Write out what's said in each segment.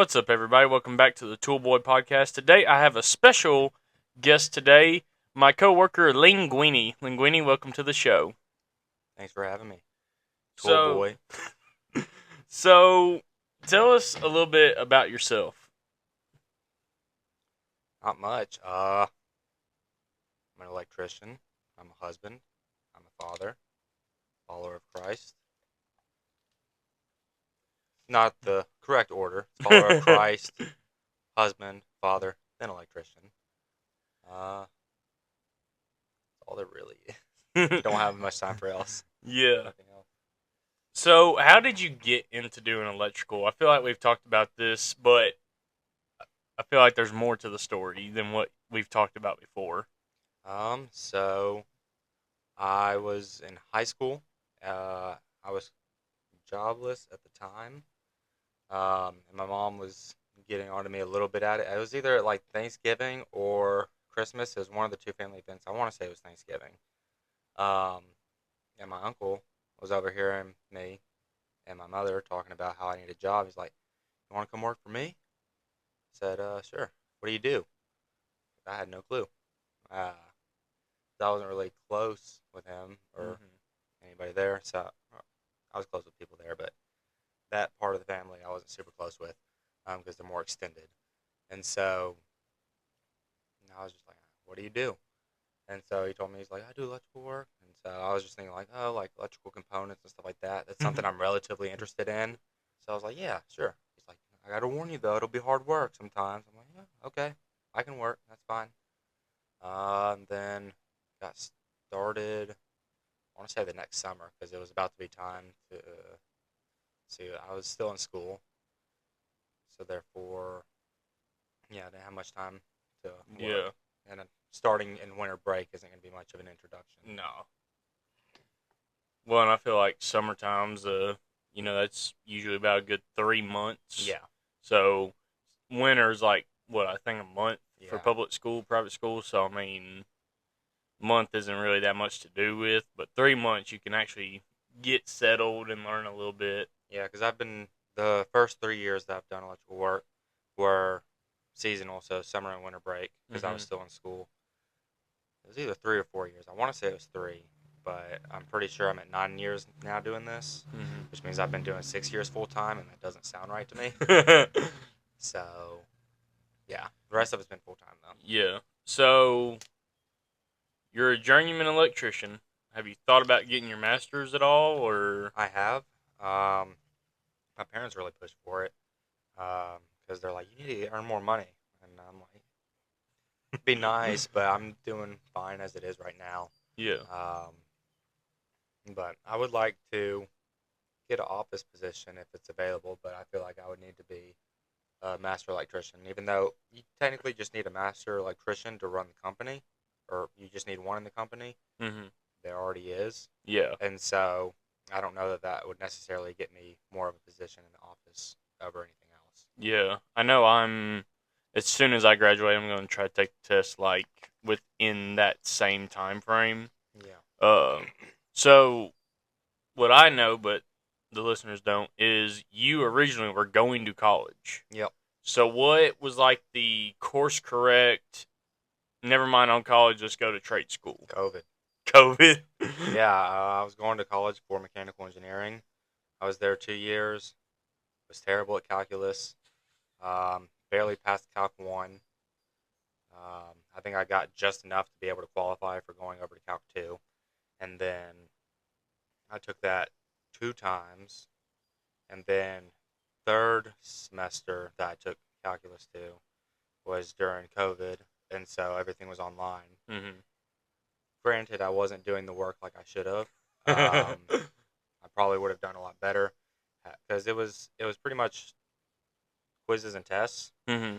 What's up, everybody? Welcome back to the Toolboy Podcast. Today, I have a special guest today, my coworker, Linguine. Linguine, welcome to the show. Thanks for having me. Tool So, boy. so tell us a little bit about yourself. Not much. I'm an electrician. I'm a husband. I'm a father. Follower of Christ. Not the correct order. Follower of Christ, husband, father, then electrician. That's all there really is. Don't have much time for else. Yeah. Nothing else. So, how did you get into doing electrical? I feel like we've talked about this, but I feel like there's more to the story than what we've talked about before. So I was in high school. I was jobless at the time. And my mom was getting on to me a little bit at it. It was either like Thanksgiving or Christmas. It was one of the two family events. I want to say it was Thanksgiving. Um, and my uncle was overhearing me and my mother talking about how I need a job. He's like, "You want to come work for me?" I said, "Sure. What do you do?" I had no clue. Uh, I wasn't really close with him or anybody there, so I was close with people there, but that part of the family I wasn't super close with because they're more extended. And so I was just like, "What do you do?" And so he told me, he's like, "I do electrical work." And so I was just thinking like, oh, like electrical components and stuff like that. That's something I'm relatively interested in. So I was like, "Yeah, sure." He's like, "I got to warn you though, it'll be hard work sometimes." I'm like, "Yeah, okay, I can work. That's fine." And then got started, I want to say the next summer because it was about to be time to see. I was still in school. So therefore, yeah, I didn't have much time to work. Yeah. And starting in winter break isn't going to be much of an introduction. No. Well, and I feel like summer times, that's usually about a good 3 months. Yeah. So winter's like what I think a month for Yeah. public school, private school. So I mean, month isn't really that much to do with, but 3 months you can actually get settled and learn a little bit. Yeah, because the first 3 years that I've done electrical work were seasonal, so summer and winter break, because I was still in school. It was either 3 or 4 years. I want to say it was 3, but I'm pretty sure I'm at 9 years now doing this, which means I've been doing 6 years full time, and that doesn't sound right to me. So, yeah, the rest of it's been full time though. Yeah. So you're a journeyman electrician. Have you thought about getting your master's at all, or? I have. My parents really pushed for it because they're like, "You need to earn more money," and I'm like, "It'd be nice, but I'm doing fine as it is right now." Yeah. Um, but I would like to get an office position if it's available, but I feel like I would need to be a master electrician, even though you technically just need a master electrician to run the company, or you just need one in the company. There already is. Yeah. And so I don't know that that would necessarily get me more of a position in the office over anything else. Yeah. I know as soon as I graduate, I'm going to try to take the test like within that same time frame. Yeah. So what I know, but the listeners don't, is you originally were going to college. Yep. So what was like the course correct? Never mind on college, let's go to trade school. COVID. Yeah, I was going to college for mechanical engineering. I was there 2 years. Was terrible at calculus. Barely passed Calc 1. I think I got just enough to be able to qualify for going over to Calc 2. And then I took that 2 times. And then third semester that I took calculus 2 was during COVID. And so everything was online. Granted, I wasn't doing the work like I should have. I probably would have done a lot better because it was pretty much quizzes and tests. The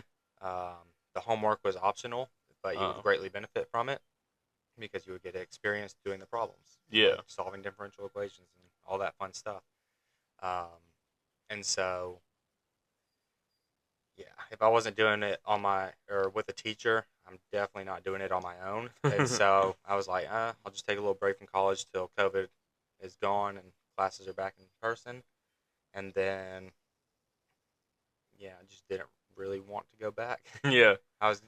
homework was optional, but you would greatly benefit from it because you would get experience doing the problems. Yeah. Solving differential equations and all that fun stuff. And so, yeah, if I wasn't doing it with a teacher, I'm definitely not doing it on my own. And so I was like, I'll just take a little break from college till COVID is gone and classes are back in person. And then, yeah, I just didn't really want to go back. Yeah, I was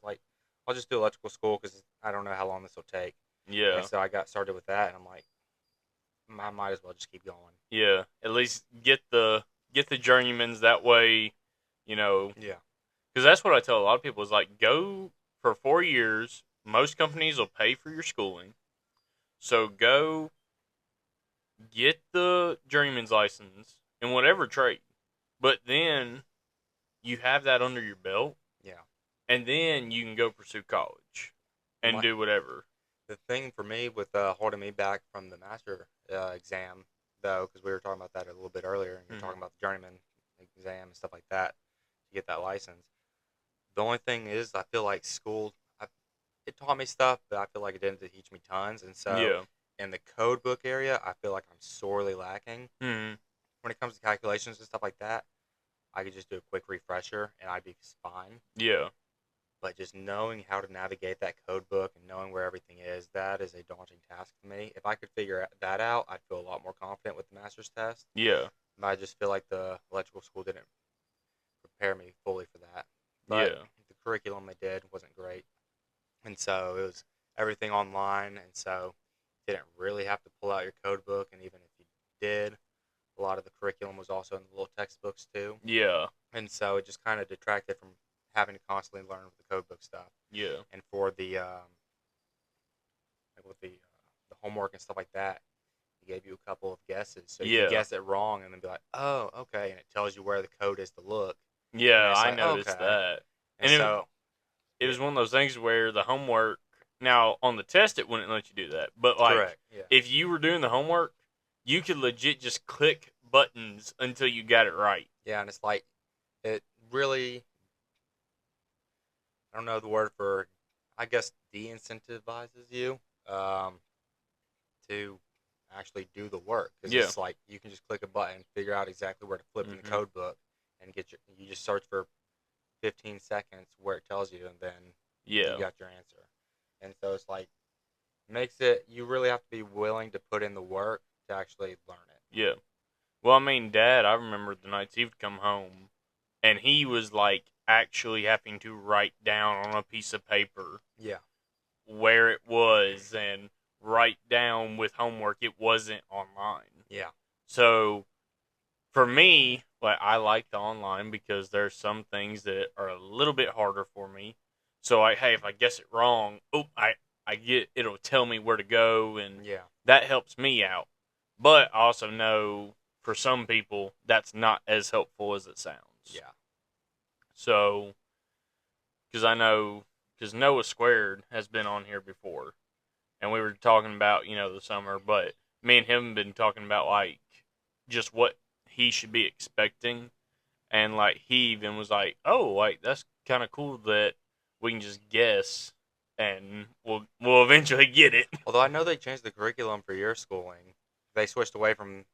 like, I'll just do electrical school because I don't know how long this will take. And yeah, so I got started with that, and I'm like, I might as well just keep going. yeah. At least get the journeymans that way, you know, Yeah, because that's what I tell a lot of people is like go for 4 years. Most companies will pay for your schooling, so go get the journeyman's license in whatever trade. But then you have that under your belt, yeah. and then you can go pursue college and My do whatever. the thing for me with holding me back from the master exam, though, because we were talking about that a little bit earlier, and you're Hmm. talking about the journeyman exam and stuff like that to get that license. The only thing is, I feel like school, it taught me stuff, but I feel like it didn't teach me tons. And so, Yeah. in the code book area, I feel like I'm sorely lacking. Hmm. When it comes to calculations and stuff like that, I could just do a quick refresher and I'd be fine. Yeah. But just knowing how to navigate that code book and knowing where everything is, that is a daunting task to me. If I could figure that out, I'd feel a lot more confident with the master's test. Yeah. But I just feel like the electrical school didn't prepare me fully for that. But Yeah. the curriculum they did wasn't great. And so it was everything online. And so you didn't really have to pull out your code book. And even if you did, a lot of the curriculum was also in the little textbooks too. Yeah. And so it just kind of detracted from having to constantly learn with the code book stuff. Yeah. And for the like with the homework and stuff like that, he gave you a couple of guesses, so you could Yeah. guess it wrong and then be like, "Oh, okay," and it tells you where the code is to look, and Yeah. it's I like, noticed "Okay," that, and and so it yeah, was one of those things where the homework. Now on the test, it wouldn't let you do that, but like correct, yeah, if you were doing the homework, you could legit just click buttons until you got it right. yeah, and it's like it really, I don't know the word for, I guess, de-incentivizes you um, to actually do the work because Yeah. it's like you can just click a button, figure out exactly where to flip in the Hmm. code book, and you just search for 15 seconds where it tells you, and then you Yeah. got your answer. And so it's like makes it you really have to be willing to put in the work to actually learn it. Yeah. Well, I mean, Dad, I remember the nights he would come home, and he was like actually having to write down on a piece of paper Yeah. where it was and write down with homework. It wasn't online. Yeah. So for me, like I like the online because there's some things that are a little bit harder for me. So hey, if I guess it wrong, I get it'll tell me where to go, and Yeah. that helps me out. But I also know for some people that's not as helpful as it sounds. Yeah. So because I know because Noah Squared has been on here before, and we were talking about the summer, but me and him have been talking about like just what he should be expecting, and like he even was like, oh, like that's kind of cool that we can just guess, and we'll eventually get it. Although I know they changed the curriculum for your schooling. They switched away from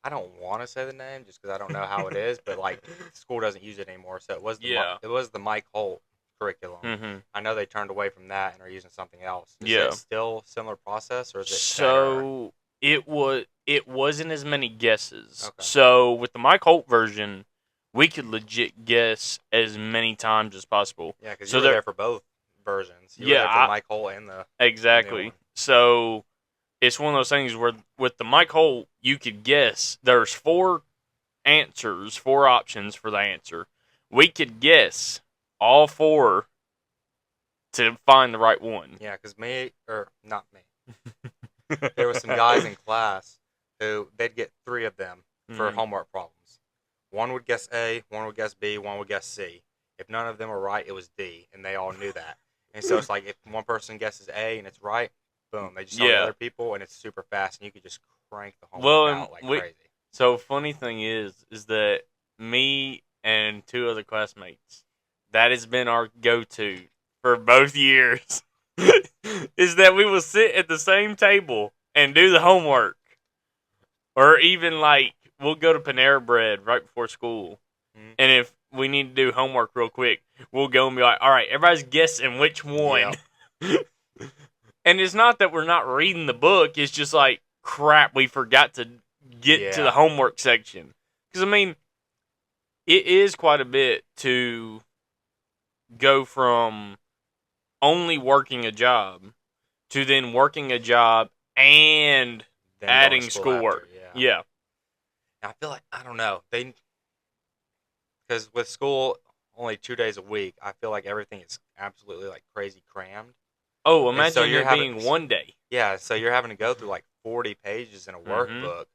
I don't want to say the name just because I don't know how it is, but like school doesn't use it anymore. So Yeah. it was the Mike Holt curriculum. Hmm. I know they turned away from that and are using something else. Is Yeah. it still similar process or is it better? So it wasn't as many guesses. Okay. So with the Mike Holt version, we could legit guess as many times as possible. Yeah, because you So were there for both versions. You were yeah, there for the Mike Holt and the new exactly. one. So it's one of those things where with the Mike Holt, you could guess there's four options for the answer. We could guess all four to find the right one. Yeah, because me or not me, there was some guys in class who they'd get three of them for Mhm. homework problems. One would guess A, one would guess B, one would guess C. If none of them were right, it was D, and they all knew that. And so it's like if one person guesses A and it's right, boom, they just tell the Yeah. other people, and it's super fast, and you could just crank the homework Well, and out like crazy. so funny thing is that me and two other classmates, that has been our go-to for both years. Is that we will sit at the same table and do the homework, or even like we'll go to Panera Bread right before school, Mhm. and if we need to do homework real quick, we'll go and be like, "All right, everybody's guessing which one." And it's not that we're not reading the book; it's just like crap, we forgot to get to Yeah. the homework section. Because I mean, it is quite a bit to go from only working a job to then working a job and Then going to adding school after. schoolwork. Yeah. Yeah. And I feel like I don't know because with school only 2 days a week, I feel like everything is absolutely like crazy crammed. Oh, And so imagine you're it having being one day. yeah, so you're having to go through like 40 pages in a Mm-hmm. workbook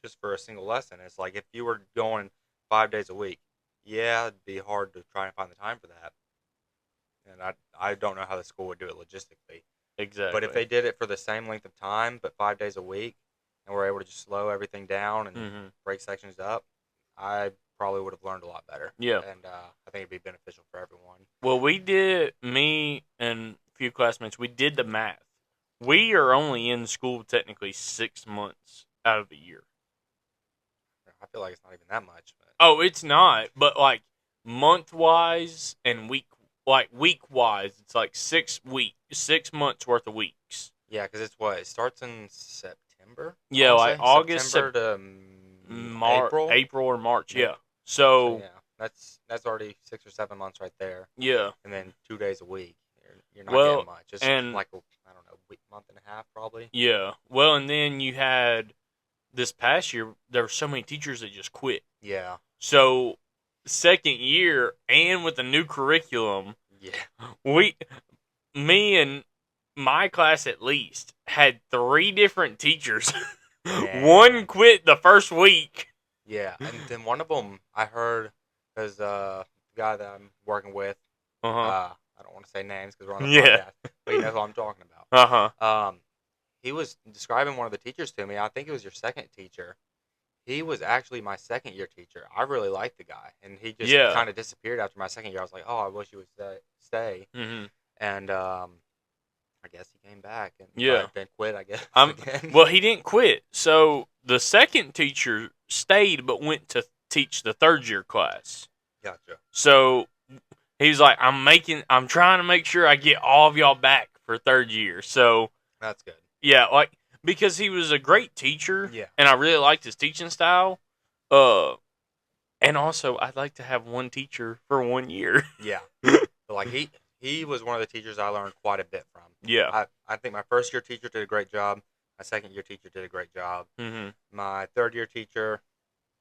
just for a single lesson. It's like if you were going 5 days a week, yeah, it'd be hard to try and find the time for that. And I don't know how the school would do it logistically. But if Exactly. they did it for the same length of time, but 5 days a week, and were able to just slow everything down and Mm-hmm. break sections up, I probably would have learned a lot better. Yeah. And I think it'd be beneficial for everyone. Well, me and a few classmates, we did the math. We are only in school technically 6 months out of the year. I feel like it's not even that much. But Oh, it's not, but like month wise and week wise, it's like 6 months worth of weeks. yeah, because it's what? It starts in September, I Yeah, want to like say. August, September to April. April or March. Maybe. Yeah. So So yeah, that's already 6 or 7 months right there, yeah. and then 2 days a week. You're not getting Well, much. It's and like I don't know, week, month and a half probably. yeah. Well, and then you had this past year. There were so many teachers that just quit. Yeah, So second year and with the new curriculum, yeah, we, me and my class at least had 3 different teachers. One man. quit the first week. Yeah, and then one of them I heard because the guy that I'm working with, Uh huh. I don't want to say names because we're on the Yeah. podcast, but you know who I'm talking Uh huh. about. He was describing one of the teachers to me. I think it was your second teacher. He was actually my second year teacher. I really liked the guy, and he just Yeah. kind of disappeared after my second year. I was like, oh, I wish he would stay. Mm-hmm. And I guess he came back and Yeah. then quit. I guess again. Well, he didn't quit. So the second teacher stayed, but went to teach the third year class. Gotcha. So he's like, I'm trying to make sure I get all of y'all back for third year. So That's good. yeah, like because he was a great teacher, Yeah. and I really liked his teaching style. And also I'd like to have one teacher for 1 year. Yeah. But like he was one of the teachers I learned quite a bit from. Yeah. I think my first year teacher did a great job. My second year teacher did a great job. Mm-hmm. My third year teacher,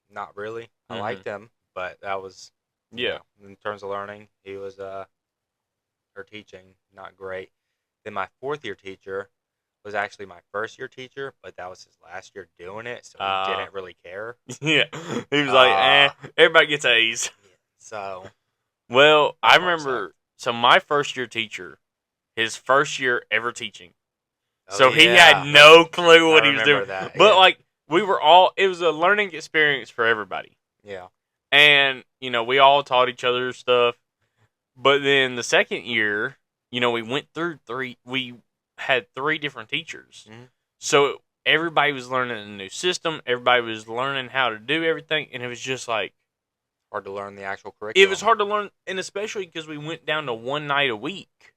not really. I Mhm. liked him, but that was Yeah. in terms of learning, he was or teaching not great. Then my fourth year teacher was actually my first year teacher, but that was his last year doing it, so he didn't really care. Yeah. He was like, everybody gets A's. So Well, I That part remember. So my first year teacher, his first year ever teaching. oh, So he yeah, had no clue what I he was remember doing. that, But yeah. like we were it was a learning experience for everybody. yeah. And, we all taught each other stuff. But then the second year, we went through we had 3 different teachers. Mhm. So everybody was learning a new system. Everybody was learning how to do everything. And it was just like, Hard to learn the actual curriculum. it was hard to learn. And especially because we went down to one night a week.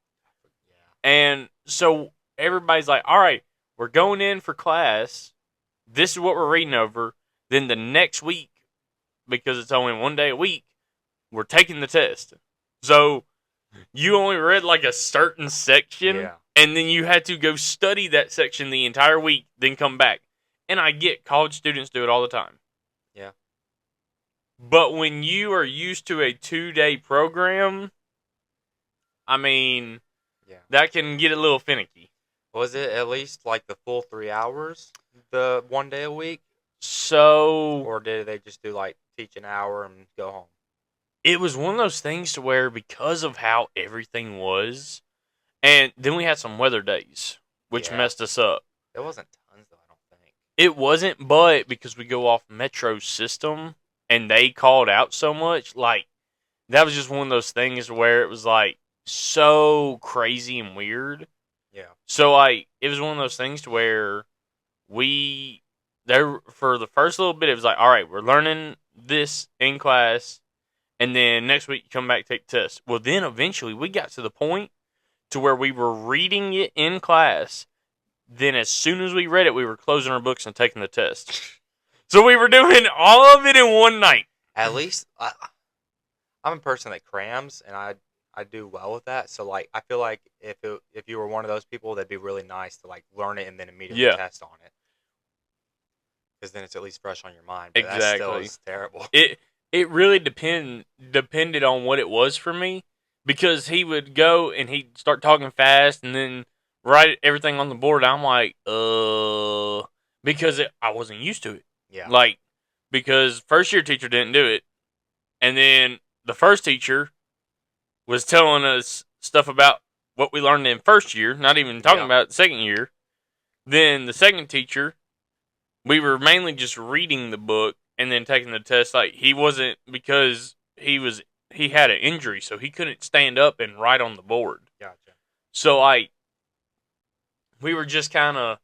Yeah. And so everybody's like, all right, we're going in for class. This is what we're reading over. Then the next week, because it's only one day a week, we're taking the test. So you only read like a certain section, Yeah. and then you had to go study that section the entire week, then come back. And I get college students do it all the time. Yeah. But when you are used to a 2-day program, I mean, Yeah. that can get a little finicky. Was it at least like the full 3 hours, the one day a week, So or did they just do like teach an hour and go home? it was one of those things to where, because of how everything was, and then we had some weather days, which Yeah. messed us up. There wasn't tons though, I don't think. It wasn't, but because we go off Metro's system and they called out so much, like, that was just one of those things where it was like so crazy and weird. Yeah. So like it was one of those things to where there for the first little bit it was like, all right, we're learning this in class, and then next week you come back take tests. Well, then eventually we got to the point to where we were reading it in class. Then as soon as we read it, we were closing our books and taking the test. So we were doing all of it in one night. At least I'm a person that crams, and I do well with that. So like I feel like if you were one of those people, that'd be really nice to like learn it and then immediately Yeah, test on it, because then it's at least fresh on your mind. But that still exactly. is terrible. It it really depended on what it was for me, because he would go and he'd start talking fast and then write everything on the board. I'm like, because I wasn't used to it. Yeah. Like, because first year teacher didn't do it, and then the first teacher was telling us stuff about what we learned in first year, not even talking Yeah. about second year. Then the second teacher, we were mainly just reading the book and then taking the test. Like, he wasn't, because he had an injury, so he couldn't stand up and write on the board. Gotcha. So like we were just kind of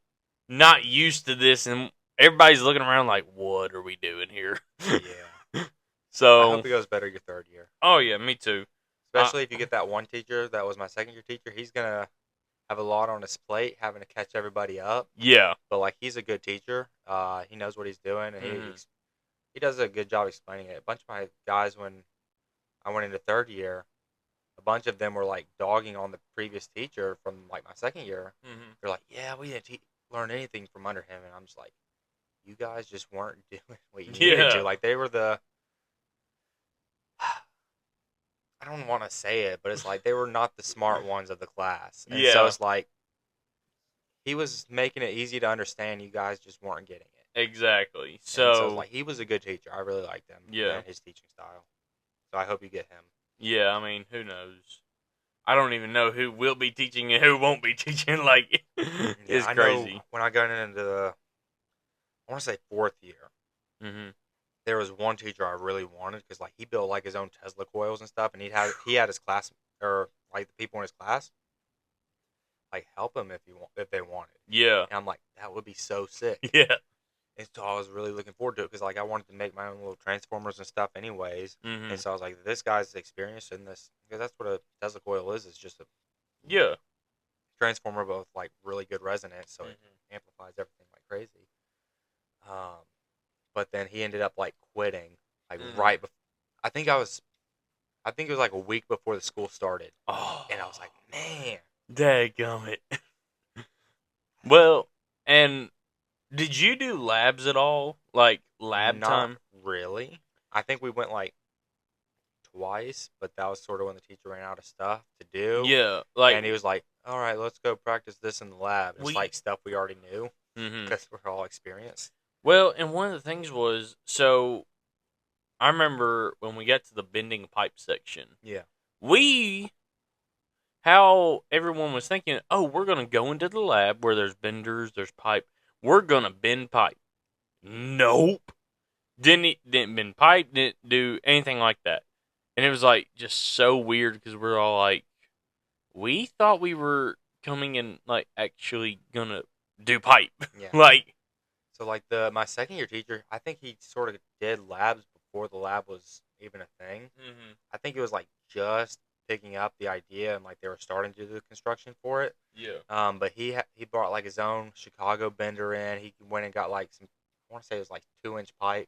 not used to this, and everybody's looking around like, "What are we doing here?" Yeah. I So, hope it goes better your third year. oh yeah, me too. Especially if you get that one teacher that was my second year teacher. He's gonna have a lot on his plate, having to catch everybody up. Yeah. But like he's a good teacher. He knows what he's doing, and Mhm. he does a good job explaining it. A bunch of my guys, when I went into third year, a bunch of them were like dogging on the previous teacher from like my second year. Mhm. They're like, "Yeah, we didn't learn anything from under him," and I'm just like, "You guys just weren't doing what you needed Yeah. to." Like they were the I don't want to say it, but it's like they were not the smart ones of the class, and so Yeah. it's like he was making it easy to understand. You guys just weren't getting it. Exactly. And so it's So, like he was a good teacher. I really liked him yeah. and his teaching style. So I hope you get him. Yeah, I mean, who knows? I don't even know who will be teaching and who won't be teaching. Like, Yeah, it's I know crazy. when I got into I want to say fourth year, Mhm. there was one teacher I really wanted because like he built like his own Tesla coils and stuff, and he had his class or like the people in his class like help him if they wanted. Yeah. And I'm like that would be so sick. Yeah. And so I was really looking forward to it because like I wanted to make my own little transformers and stuff anyways. And Mhm. so I was like, this guy's experienced in this because that's what a Tesla coil is. It's just a Yeah. transformer but with like really good resonance, so it Mhm. amplifies everything like crazy. Um, but then he ended up like quitting like Mhm. right before. I think it was like a week before the school started, and I was Oh, like, man, dadgummit. Well, and did you do labs at all? Like lab not time? really. I think we went like twice, but that was sort of when the teacher ran out of stuff to do. Yeah, like And he was like, "All right, let's go practice this in the lab." And it's we. like stuff we already knew Mhm. because we're all experienced. Well, and one of the things was, so I remember when we got to the bending pipe section, Yeah, we how everyone was thinking, oh, we're gonna go into the lab where there's benders, there's pipe. We're gonna bend pipe. Nope. Didn't bend pipe. Didn't do anything like that. And it was like just so weird because we're all like, we thought we were coming in like actually gonna do pipe. yeah. Like, So like the my second year teacher, I think he sort of did labs before the lab was even a thing. mhm, I think it was like just picking up the idea and like they were starting to do the construction for it. yeah, But he brought like his own Chicago bender in. He went and got like some I want to say it was like 2-inch pipe,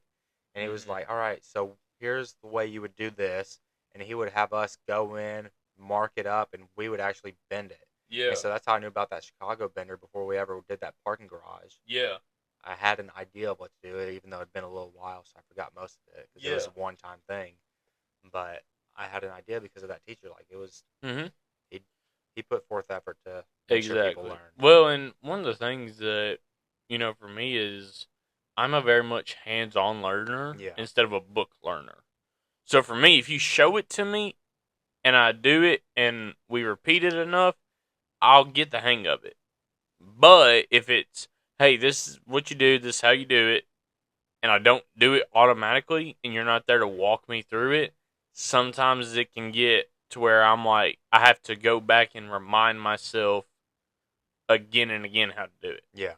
and he was mhm, like, "All right, so here's the way you would do this," and he would have us go in, mark it up, and we would actually bend it. yeah, And so that's how I knew about that Chicago bender before we ever did that parking garage. yeah, I had an idea of what to do, even though it'd been a little while, so I forgot most of it because it was yeah. a one-time thing. But I had an idea because of that teacher. Like it was, Mhm. he he put forth effort to make sure people Exactly. learned. Well, and one of the things that, for me is I'm a very much hands on learner Yeah, instead of a book learner. So for me, if you show it to me and I do it and we repeat it enough, I'll get the hang of it. But if it's, hey, this is what you do, this is how you do it, and I don't do it automatically and you're not there to walk me through it, sometimes it can get to where I'm like, I have to go back and remind myself again and again how to do it. yeah,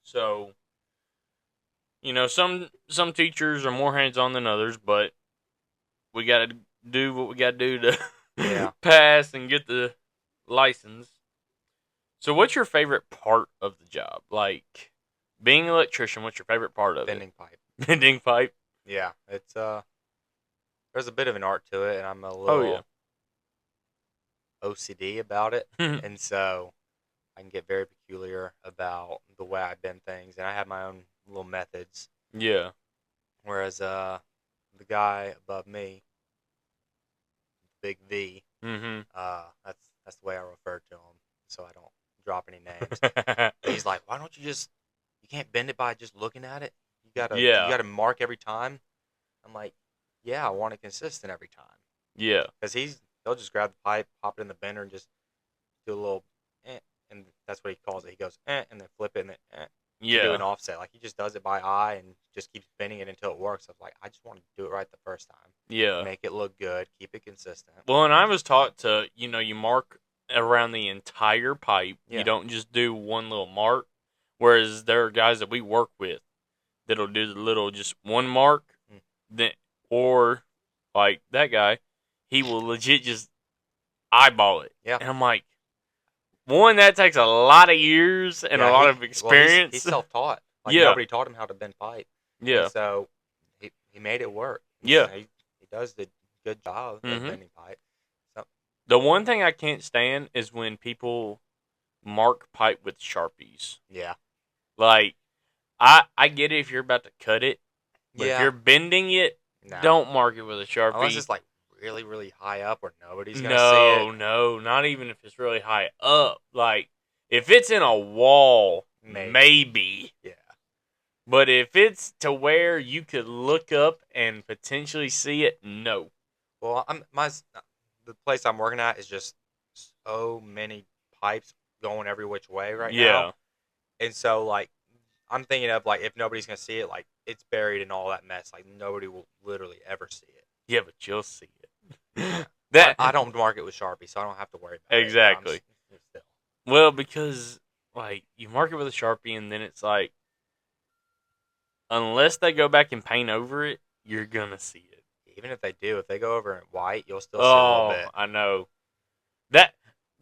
So, some teachers are more hands on than others, but we got to do what we got to do to yeah. pass and get the license. So, what's your favorite part of the job? Like being an electrician, what's your favorite part of it? Bending pipe. Bending pipe. Yeah, it's there's a bit of an art to it, and I'm a Oh yeah. little OCD about it, and so I can get very peculiar about the way I bend things, and I have my own little methods. Yeah. Whereas the guy above me, Big V, Mhm. that's the way I refer to him, so I don't drop any names. He's like, why don't you just you can't bend it by just looking at it? You Yeah. gotta mark every time. I'm like, yeah, I want it consistent every time. Yeah. Because they'll just grab the pipe, pop it in the bender, and just do a little, and that's what he calls it. He goes, and then flip it, and then, to do an Yeah. offset. Like, he just does it by eye and just keeps bending it until it works. I was like, I just want to do it right the first time. Yeah. Make it look good, keep it consistent. Well, and I was taught to, you mark around the entire pipe. You Yeah. don't just do one little mark. Whereas there are guys that we work with that'll do the little just one mark, Mm. then or like that guy, he will legit just eyeball it. Yeah. And I'm like, one, that takes a lot of years and a lot of experience. He's self-taught. Like, Yeah. nobody taught him how to bend pipe. Yeah. And so he made it work. Yeah. He does the good job of bending pipe. So, The one thing I can't stand is when people mark pipe with Sharpies. yeah. Like, I get it if you're about to cut it, but if Yeah. you're bending it, No. don't mark it with a Sharpie. Unless it's like really, really high up where nobody's gonna see it. No, not even if it's really high up. Like, if it's in a wall, maybe. Yeah. But if it's to where you could look up and potentially see it, no. Well, the place I'm working at is just so many pipes going every which way right now. And so, like, I'm thinking of, like, if nobody's gonna see it, like, it's buried in all that mess. Like, nobody will literally ever see it. Yeah, but you'll see it. I don't mark it with Sharpie, so I don't have to worry about exactly. it. Exactly. Well, because like you mark it with a Sharpie, and then it's like, unless they go back and paint over it, you're gonna see it. Even if they do, if they go over in white, you'll still see a little bit. I know.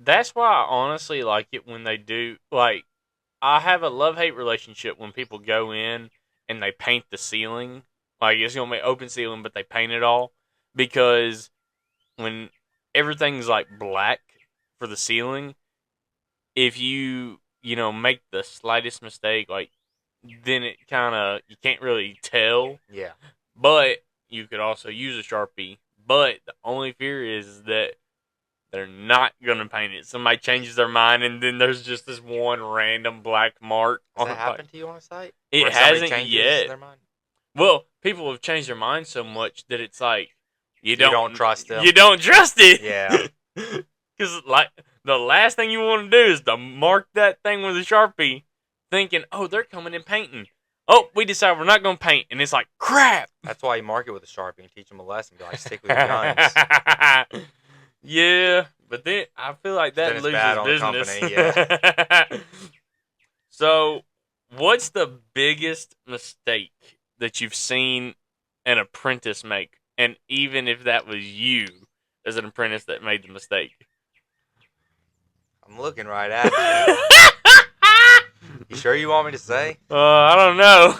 That's why I honestly like it when they do. Like, I have a love-hate relationship when people go in and they paint the ceiling. Like, it's gonna be open ceiling, but they paint it all, because when everything's like black for the ceiling, if you make the slightest mistake, like, then it kind of, you can't really tell. Yeah. But you could also use a Sharpie. But the only fear is that they're not going to paint it. Somebody changes their mind, and then there's just this one random black mark. Has that happened to you on a site? It hasn't yet. Their mind? Well, people have changed their mind so much that it's like, you don't trust them. You don't trust it. Yeah. Because, like, the last thing you want to do is to mark that thing with a Sharpie, thinking, oh, they're coming and painting. Oh, we decide we're not going to paint. And it's like, crap. That's why you mark it with a Sharpie and teach them a lesson. Be like, stick with your guns. Yeah, but then I feel like that loses bad on business. The company, yeah. So, what's the biggest mistake that you've seen an apprentice make? And even if that was you as an apprentice that made the mistake. I'm looking right at you. You sure you want me to say? I don't know.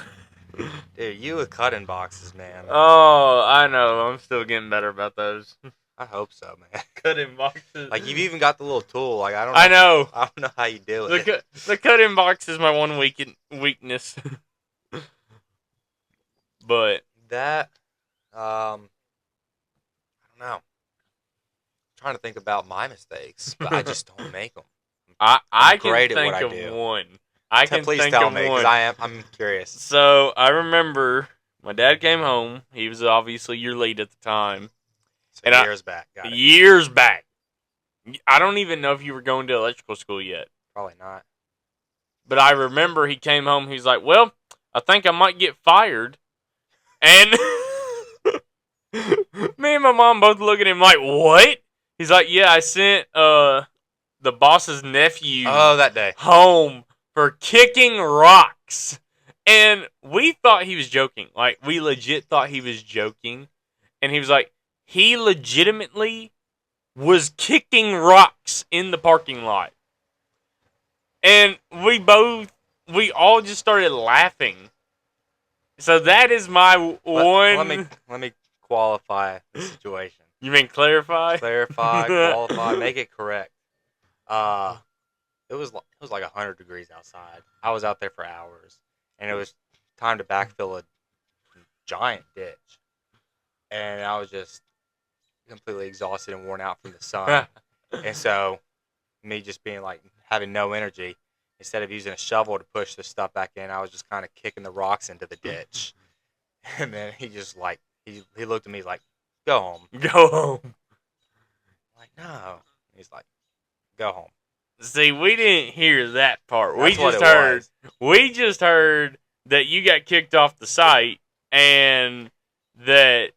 Dude, you with cutting boxes, man. Oh, I know. I'm still getting better about those. I hope so, man. Cutting boxes. Like, you've even got the little tool. Like, I don't know. I know. I don't know how you do it. The cutting box is my one weakness. But that, I don't know. I'm trying to think about my mistakes, but I just don't make them. I can think of one. I can Please think tell of me, one. because I'm curious. So, I remember my dad came home. He was obviously your lead at the time. So and years back. Got it. Years back. I don't even know if you were going to electrical school yet. Probably not. But I remember he came home. He's like, well, I think I might get fired. And me and my mom both look at him like, what? He's like, yeah, I sent the boss's nephew that day home for kicking rocks. And we thought he was joking. Like, we legit thought he was joking. And he was like, he legitimately was kicking rocks in the parking lot. And we all just started laughing. So that is my Let me one. qualify the situation. You mean clarify? Clarify, qualify, make it correct. Uh, it was like 100 degrees outside. I was out there for hours, and it was time to backfill a giant ditch, and I was just completely exhausted and worn out from the sun. And so, me just being like having no energy, instead of using a shovel to push the stuff back in, I was just kind of kicking the rocks into the ditch. And then he just like he looked at me like, "Go home." Go home. I'm like, no. He's like, "Go home." See, we didn't hear that part. That's what it was. We just heard that you got kicked off the site and that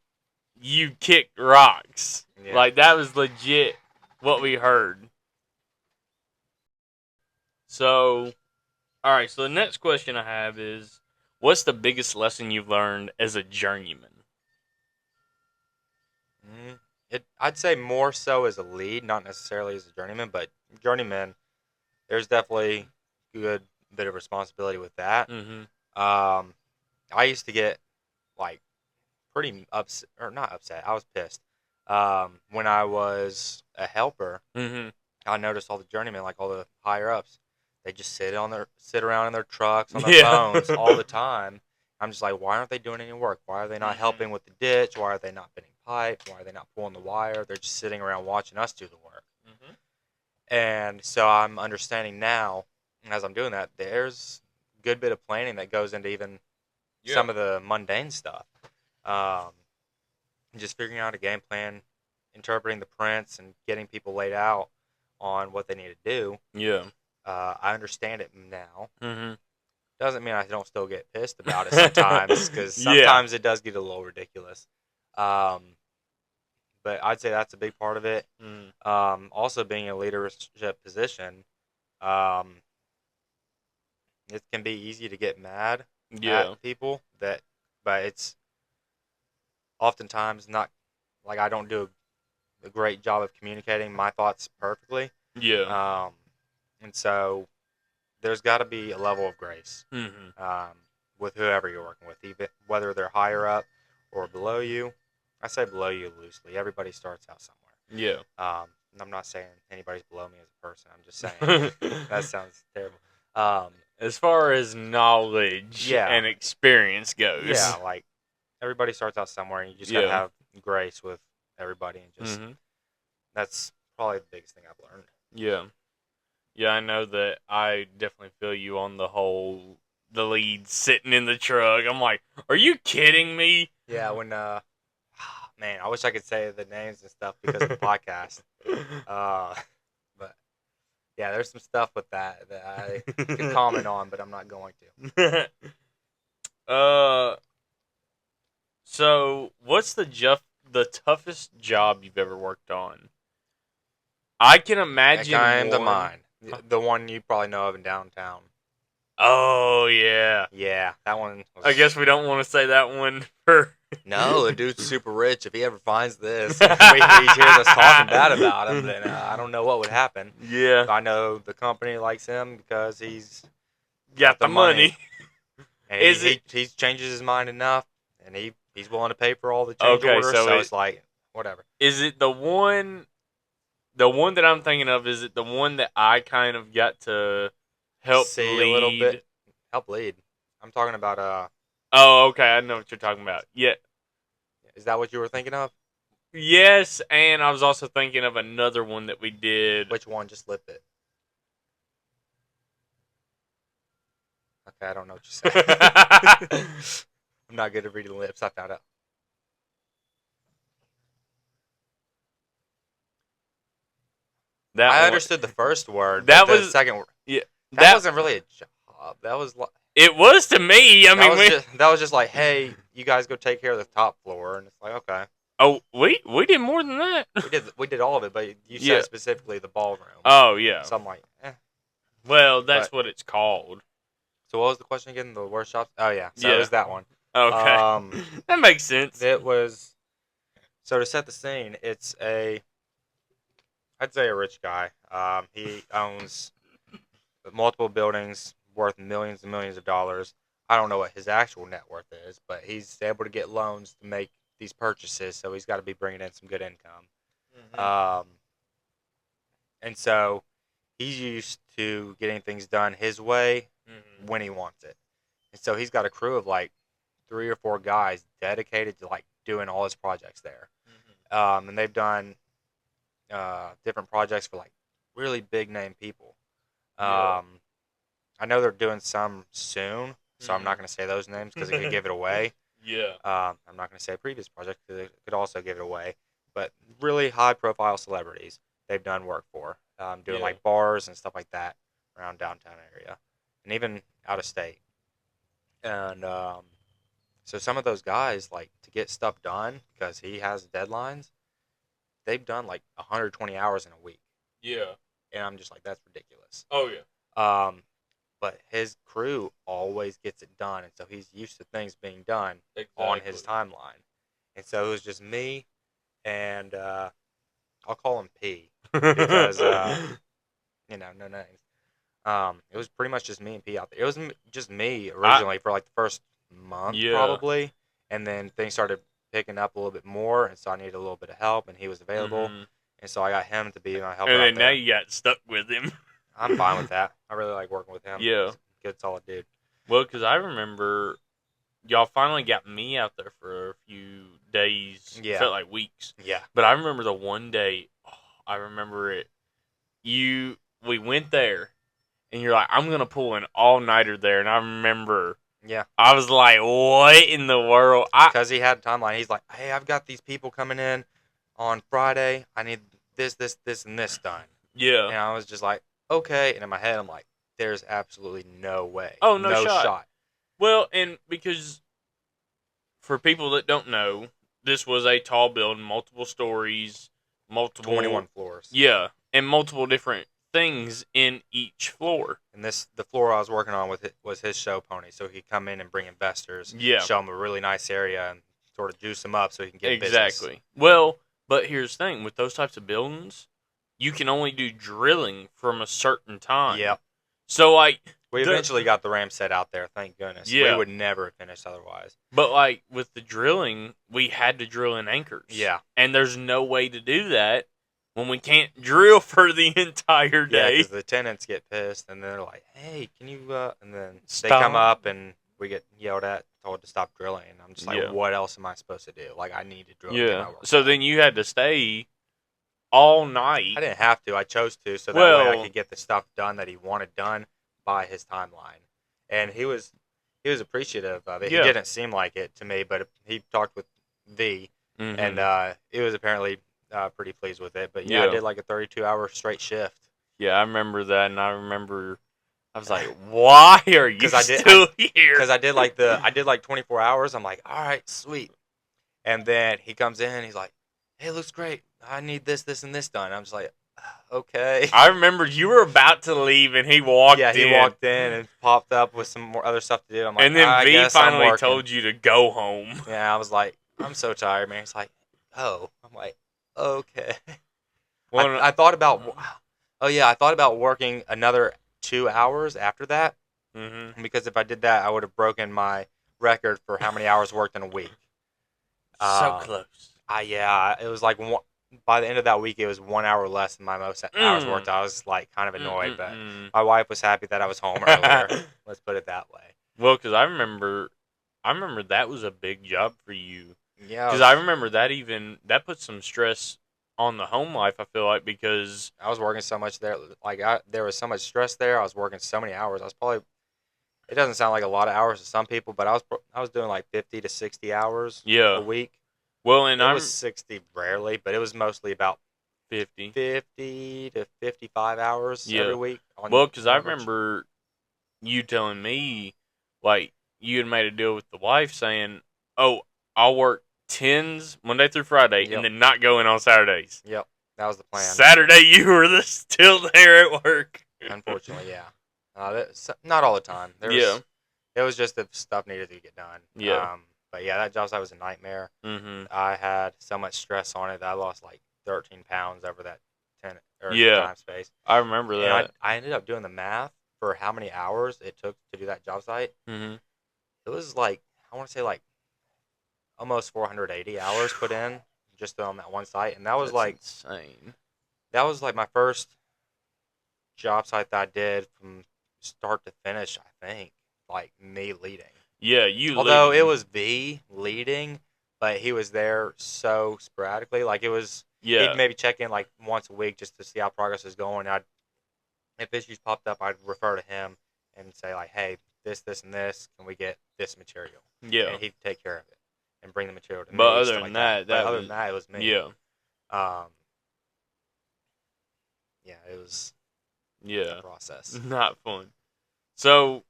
you kicked rocks. Yeah. Like that was legit what we heard. So, all right. So the next question I have is, what's the biggest lesson you've learned as a journeyman? I'd say more so as a lead, not necessarily as a journeyman, but journeyman. There's definitely a good bit of responsibility with that. Mm-hmm. I used to get like pretty upset, or not upset. I was pissed. When I was a helper, Mm-hmm. I noticed all the journeymen, like all the higher ups, they just sit around in their trucks on their Yeah. phones all the time. I'm just like, why aren't they doing any work? Why are they not helping with the ditch? Why are they not bending pipe? Why are they not pulling the wire? They're just sitting around watching us do the work. Mm-hmm. And so I'm understanding now, as I'm doing that, there's a good bit of planning that goes into even Yeah. some of the mundane stuff. Um, just figuring out a game plan, interpreting the prints, and getting people laid out on what they need to do. Yeah. I understand it now. Mm-hmm. Doesn't mean I don't still get pissed about it sometimes, because Yeah. sometimes it does get a little ridiculous. Um, but I'd say that's a big part of it. Mm. Also, being in a leadership position, um, it can be easy to get mad Yeah. at people but it's oftentimes not like I don't do a great job of communicating my thoughts perfectly. Yeah. Um, and so there's got to be a level of grace Mm-hmm. um, with whoever you're working with, even whether they're higher up or below you. I say below you loosely. Everybody starts out somewhere. Yeah. And I'm not saying anybody's below me as a person. I'm just saying that sounds terrible. Um, As far as knowledge yeah, and experience goes. yeah, like everybody starts out somewhere, and you just gotta Yeah. have grace with everybody, and just Mm-hmm. that's probably the biggest thing I've learned. Yeah. Yeah, I know that I definitely feel you on the lead sitting in the truck. I'm like, are you kidding me? Yeah, when man, I wish I could say the names and stuff because of the podcast. But yeah, there's some stuff with that I could comment on, but I'm not going to. uh, so what's the toughest job you've ever worked on? I can That imagine came to one. mind. The one you probably know of in downtown. Oh yeah. Yeah, that one I was. guess we don't want to say that one for. No, the dude's super rich. If he ever finds this, he hears us talking bad about him, then I don't know what would happen. Yeah. I know the company likes him because he's Got the money. and Is it he changes his mind enough, and he's willing to pay for all the change okay? orders. So So it's like whatever. is it the one? The one that I'm thinking of, is it the one that I kind of got to help See lead? a little bit, help lead. I'm talking about Oh, okay, I know what you're talking about. Yeah, Is that what you were thinking of? yes, and I was also thinking of another one that we did. Which one? Just lip it. Okay, I don't know what you said. I'm not good at reading lips. I found out. That I one, understood the first word, that but the was second word, yeah, that that wasn't really a job. That was it was to me. I mean, that was just like, hey, you guys go take care of the top floor, and it's like, okay, we did more than that. we did all of it, but you Yeah. said specifically the ballroom. Oh yeah. So I'm like, Well, that's But what it's called. so what was the question again? The workshops? Oh yeah, so Yeah. it was that one. Okay, that makes sense. It was so to set the scene. I'd say a rich guy. He owns multiple buildings worth millions and millions of dollars. I don't know what his actual net worth is, but he's able to get loans to make these purchases, so he's got to be bringing in some good income. Um, and so he's used to getting things done his way when he wants it. And so he's got a crew of like 3 or 4 guys dedicated to like doing all his projects there. And they've done different projects for like really big name people. I know they're doing some soon, so I'm not going to say those names because it could give it away. Yeah. I'm not going to say a previous project because it could also give it away. But really high profile celebrities they've done work for, doing like bars and stuff like that around downtown area, and even out of state. And so some of those guys, like, to get stuff done because he has deadlines, they've done like 120 hours in a week. Yeah. And I'm just like, that's ridiculous. Oh yeah. But his crew always gets it done, and so he's used to things being done on his timeline. And so it was just me and I'll call him P because no names. It was pretty much just me and P out there. It was just me originally for like the first month probably, and then things started picking up a little bit more, and so I needed a little bit of help, and he was available, and so I got him to be my helper. And then now you got stuck with him. I'm fine with that. I really like working with him. Yeah. He's a good, solid dude. Well, because I remember y'all finally got me out there for a few days. Yeah. Felt like weeks. Yeah. But I remember the one day, I remember it. We went there, and you're like, I'm going to pull an all-nighter there. And I remember, I was like, what in the world? Because he had a timeline. He's like, hey, I've got these people coming in on Friday. I need this, and this done. Yeah. And I was just like, okay. And in my head, I'm like, there's absolutely no way. Oh, no shot. Well, and because for people that don't know, this was a tall building, multiple stories, 21 floors. Yeah, and multiple different things in each floor. And the floor I was working on with it was his show pony, so he'd come in and bring investors, show them a really nice area, and sort of juice them up so he can get business. Exactly. Well, but here's the thing. With those types of buildings, you can only do drilling from a certain time. Yep. So, like... We eventually got the ram set out there, thank goodness. Yeah. We would never have finished otherwise. But, like, with the drilling, we had to drill in anchors. Yeah. And there's no way to do that when we can't drill for the entire day. Yeah, because the tenants get pissed, and they're like, hey, can you... And then they come up, and we get yelled at, told to stop drilling. And I'm just like, what else am I supposed to do? Like, I need to drill. Yeah. So then you had to stay all night. I didn't have to. I chose to, so that way I could get the stuff done that he wanted done by his timeline. And he was appreciative of it. He didn't seem like it to me, but he talked with V, and he was apparently pretty pleased with it. But I did like a 32-hour straight shift. Yeah, I remember that, and I remember I was like, "Why are you still here?" Because I did like 24 hours. I'm like, all right, sweet. And then he comes in, and he's like, "Hey, it looks great. I need this, and this done." I'm just like, okay. I remember you were about to leave, and he walked in. Yeah, he walked in and popped up with some more other stuff to do. I'm like, and then V finally told you to go home. Yeah, I was like, I'm so tired, man. He's like, oh. I'm like, okay. Well, I thought about, I thought about working another 2 hours after that. Because if I did that, I would have broken my record for how many hours worked in a week. So close. It was like by the end of that week, it was 1 hour less than my most hours worked. I was like kind of annoyed, but my wife was happy that I was home earlier. Let's put it that way. Well, because I remember that was a big job for you. Yeah. Because I remember that put some stress on the home life. I feel like because I was working so much there, like there was so much stress there. I was working so many hours. I was probably. It doesn't sound like a lot of hours to some people, but I was doing like 50 to 60 hours a week. Well, and it was 60 rarely, but it was mostly about 50 to 55 hours every week. Well, because I remember you telling me, like, you had made a deal with the wife saying, oh, I'll work 10s Monday through Friday and then not go in on Saturdays. Yep, that was the plan. Saturday, you were still there at work. Unfortunately, yeah. Not all the time. It was just if stuff needed to get done. Yeah. But yeah, that job site was a nightmare. I had so much stress on it that I lost like 13 pounds over that time space. I remember that. I ended up doing the math for how many hours it took to do that job site. it was like, I want to say like almost 480 hours put in just on that one site, and That's insane. that was like my first job site that I did from start to finish. I think like me leading. Yeah, you Although it leading. was V leading, but he was there so sporadically. Like it was, he'd Yeah, maybe check in like once a week just to see how progress is going. I'd, if issues popped up, I'd refer to him and say like, "Hey, this, and this. Can we get this material?" yeah. And he'd take care of it and bring the material to But me, other stuff than like that. that, But that other was than that, it was me. yeah, Um, yeah, it was a yeah. process. Not fun. So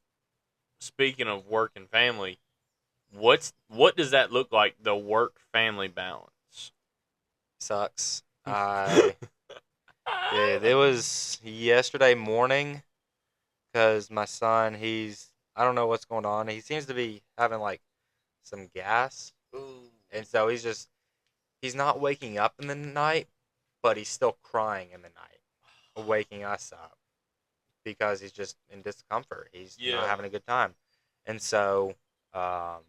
speaking of work and family, what does that look like? The work family balance. Sucks. I did. It was yesterday morning because my son, I don't know what's going on. He seems to be having like some gas, and so he's not waking up in the night, but he's still crying in the night, waking us up because he's just in discomfort. He's not Yeah. having a good time, and so um,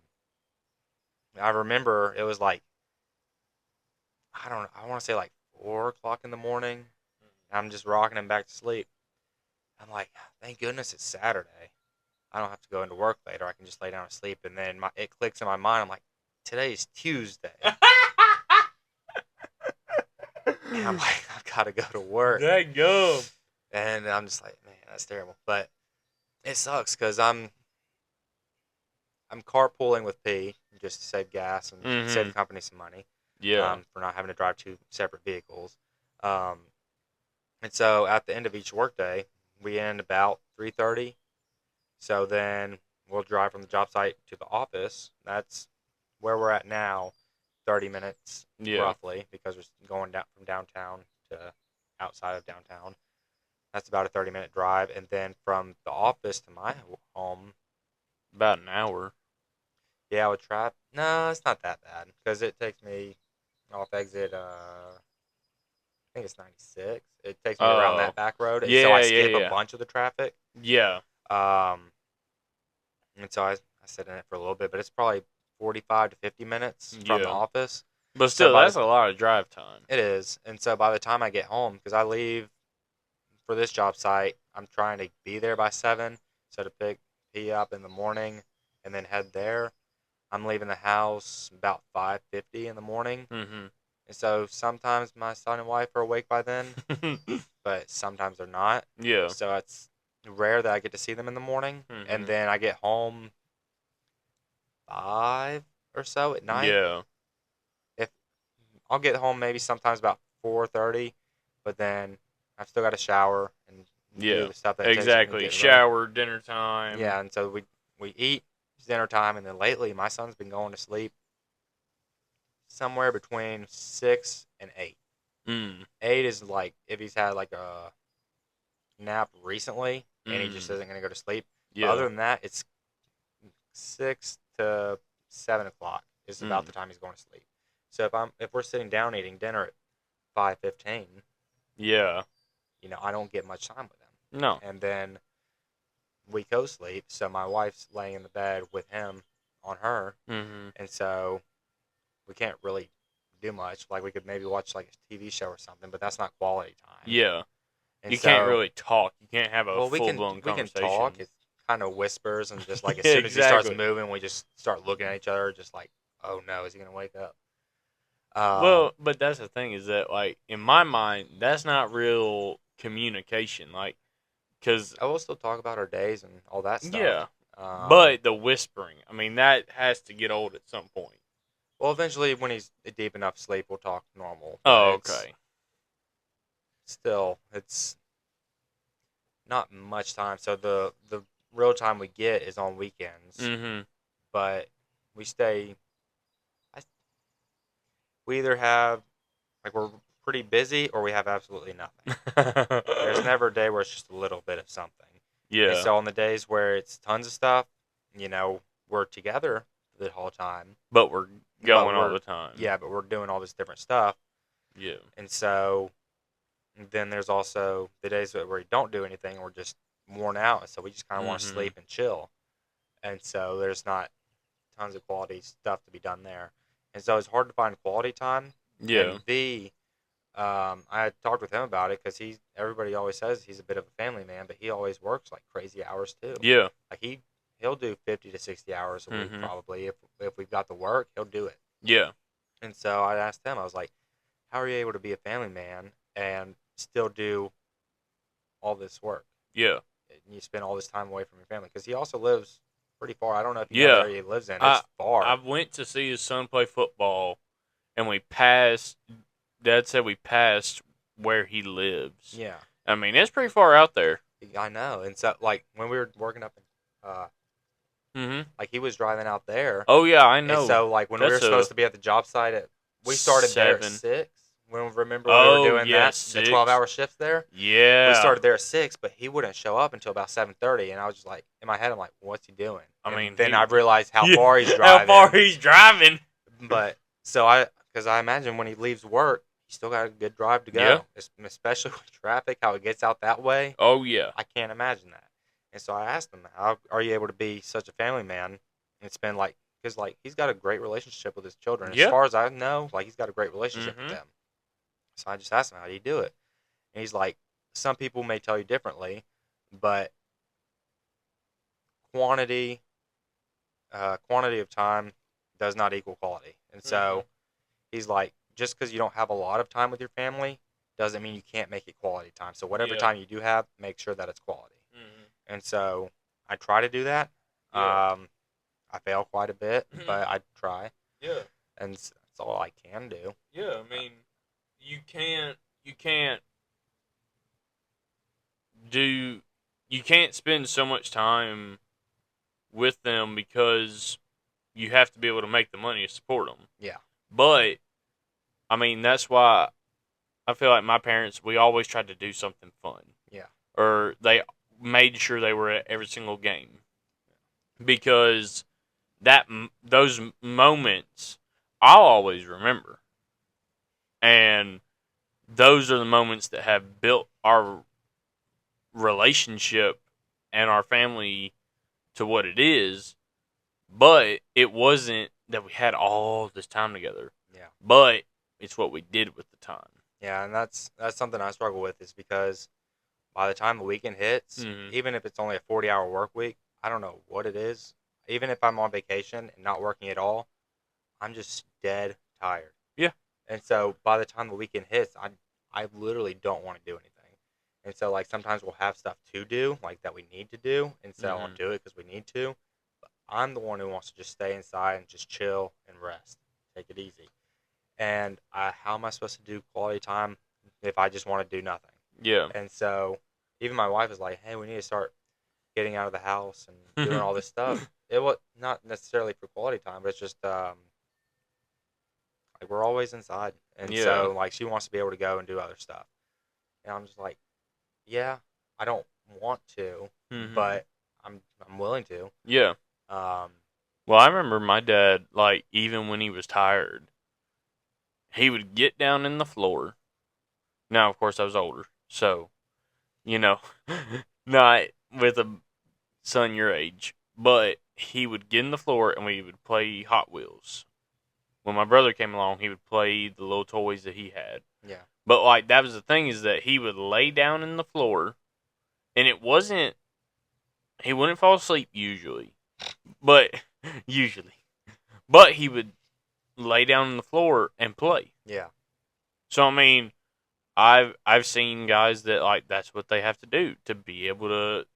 I remember it was like, I don't know, I want to say like 4 o'clock in the morning. I'm just rocking him back to sleep. I'm like, thank goodness it's Saturday. I don't have to go into work later. I can just lay down and sleep. And then it clicks in my mind. I'm like, today's Tuesday. And I'm like, I gotta go to work. That gum. And I'm just like, man, that's terrible. But it sucks because I'm carpooling with P just to save gas and save the Mhm. company some money, Yeah. for not having to drive two separate vehicles. Um, and so at the end of each workday, we end about 3:30. So then we'll drive from the job site to the office. That's where we're at now, 30 minutes Yeah. roughly, because we're going down from downtown to outside of downtown. That's about a 30-minute drive. And then from the office to my home, About an hour. yeah, I would try. No, it's not that bad because it takes me off exit, I think it's 96. It takes me around Oh. that back road. And so I Yeah, skip yeah, a yeah. bunch of the traffic. Yeah. Um, and so I sit in it for a little bit, but it's probably 45 to 50 minutes from the Yeah. office. But So still, by that's the a lot of drive time. It is, and so by the time I get home, because I leave for this job site, I'm trying to be there by 7, so to pick P up in the morning and then head there. I'm leaving the house about 5:50 in the morning, Mhm. and so sometimes my son and wife are awake by then, but sometimes they're not. Yeah. So it's rare that I get to see them in the morning, and Mhm. then I get home 5 or so at night. Yeah. If I'll get home maybe sometimes about 4:30, but then I've still got to shower and do Yeah. the stuff that it takes and Exactly. get ready. Shower, dinner time. Yeah, and so we eat, it's dinner time, and then lately my son's been going to sleep somewhere between 6 and 8. Mm. 8 is like if he's had like a nap recently and he just Mm. isn't going to go to sleep. But other Yeah. than that, it's 6 to 7 o'clock is about Mm. the time he's going to sleep. So if we're sitting down eating dinner at 5:15, Yeah. I don't get much time with him. No. And then we co-sleep, so my wife's laying in the bed with him on her, Mhm. and so we can't really do much. Like we could maybe watch like a TV show or something, but that's not quality time. Yeah. And You can't so, really talk. You can't have a well, full blown we can talk. conversation. It's kind of whispers and just like as Yeah, soon as he starts exactly. moving, we just start looking at each other, just like, oh no, is he gonna wake up? Um, Well, but that's the thing is that like in my mind, that's not real communication. Like, cause I will still talk about our days and all that stuff. yeah, Um, but the whispering, I mean, that has to get old at some point. well, eventually when he's deep enough sleep, we'll talk normal, but Oh, it's okay. still it's not much time. So the real time we get is on weekends, Mhm. but we stay. I, we either have like we're pretty busy or we have absolutely nothing. There's never a day where it's just a little bit of something. And Yeah, so on the days where it's tons of stuff, we're together the whole time, but we're but going all the time. but we're doing all this different stuff. Yeah. And so then there's also the days where we don't do anything, we're just worn out, and so we just kind of want to Mhm. sleep and chill. and so there's not tons of quality stuff to be done there, and so it's hard to find quality time. Yeah. And B, I had talked with him about it because everybody always says he's a bit of a family man, but he always works like crazy hours too. Yeah. Like he'll do 50 to 60 hours a week Mhm. probably if we've got the work, he'll do it. Yeah. And so I asked him, I was like, how are you able to be a family man and still do all this work? Yeah. And you spend all this time away from your family because he also lives pretty far. I don't know if you know the Yeah. area he lives in. I It's far. I went to see his son play football, and we passed. Dad said we passed where he lives. Yeah, I mean, it's pretty far out there. I know. And so like when we were working up in, Mhm. like he was driving out there. Oh yeah, I And know. so, like, when we were That's supposed a to be at the job site we started there at 7. 6. Remember when we were Oh doing that, yes, the 6. 12-hour shifts there? We Yeah. started there at 6, but he wouldn't show up until about 7:30, and I was just like, in my head, I'm like, what's he doing? I And mean, then I he. realized how Yeah, far he's how far driving. he's driving. But because I imagine when he leaves work, he's still got a good drive to go. Yeah. Especially with traffic, how it gets out that way. Oh yeah. I can't imagine that. And so I asked him, how are you able to be such a family man and spend like, because like he's got a great relationship with his children. As Yeah. far as I know, like he's got a great relationship with Mhm. them. So I just asked him, how do you do it? And he's like, some people may tell you differently, but quantity, quantity of time does not equal quality. And so he's like, just because you don't have a lot of time with your family doesn't mean you can't make it quality time. So whatever Yeah. time you do have, make sure that it's quality. Mhm. And so I try to do that. Yeah. I fail quite a bit, but I try, Yeah. and that's all I can do. Yeah. I mean, you can't do you can't spend so much time with them because you have to be able to make the money to support them. Yeah. But I mean, that's why I feel like my parents, we always tried to do something fun. Yeah. Or they made sure they were at every single game. Because those moments I'll always remember. And those are the moments that have built our relationship and our family to what it is. But it wasn't that we had all this time together. Yeah. But it's what we did with the time. Yeah, and that's something I struggle with is because by the time the weekend hits, Mhm. even if it's only a 40-hour work week, I don't know what it is. Even if I'm on vacation and not working at all, I'm just dead tired. Yeah. And so by the time the weekend hits, I literally don't want to do anything. And so like sometimes we'll have stuff to do, like that we need to do, and so I'll Mhm. do it because we need to. But I'm the one who wants to just stay inside and just chill and rest, take it easy. And how am I supposed to do quality time if I just want to do nothing? Yeah. And so even my wife is like, "Hey, we need to start getting out of the house and doing all this stuff." It was not necessarily for quality time, but it's just like we're always inside, and Yeah. so like she wants to be able to go and do other stuff, and I'm just like, yeah, I don't want to, Mhm. but I'm willing to. Yeah. Um, Well, I remember my dad, like, even when he was tired, he would get down in the floor. Now, of course, I was older, so, you know, not with a son your age, but he would get in the floor and we would play Hot Wheels. When my brother came along, he would play the little toys that he had. yeah, But, like, that was the thing is that he would lay down in the floor, and he wouldn't fall asleep usually, but, usually. But he would lay down on the floor and play. yeah, So I mean, I've seen guys that like that's what they have to do to be able to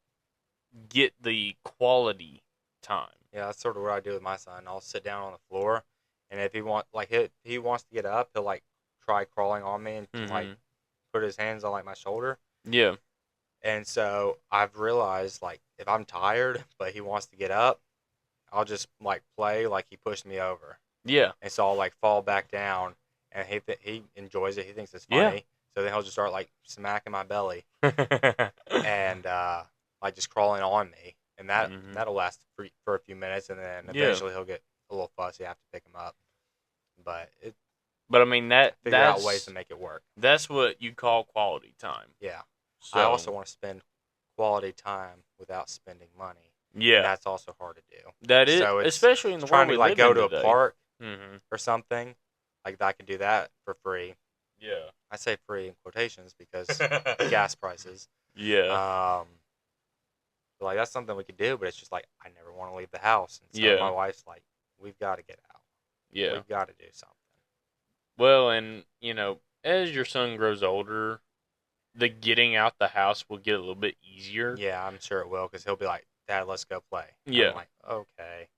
get the quality time. yeah. That's sort of what I do with my son. I'll sit down on the floor, and if he wants to get up, he'll like try crawling on me and like Mhm. put his hands on like my shoulder. Yeah. And so I've realized like if I'm tired but he wants to get up, I'll just like play like he pushed me over. Yeah. And so I'll like fall back down, and he enjoys it. He thinks it's Yeah. funny. So then he'll just start like smacking my belly and like just crawling on me, and Mhm. that'll last for a few minutes, and then Yeah. eventually he'll get a little fussy. I have to pick him up, but But I mean figure out ways to make it work. that's what you call quality time. Yeah. So I also want to spend quality time without spending money. and Yeah. that's also hard to do. That is, So especially in it's the world trying we to like live go in to a today. park Mm-hmm. or something like I could do that for free. Yeah. I say free in quotations because gas prices. Yeah. Um, but, like that's something we could do, but it's just like I never want to leave the house, and so my Yeah. wife's like, "We've got to get out. Yeah. We've got to do something." Well, and as your son grows older, the getting out the house will get a little bit easier. Yeah, I'm sure it will because he'll be like, "Dad, let's go play." And I'm Yeah. like, "Okay."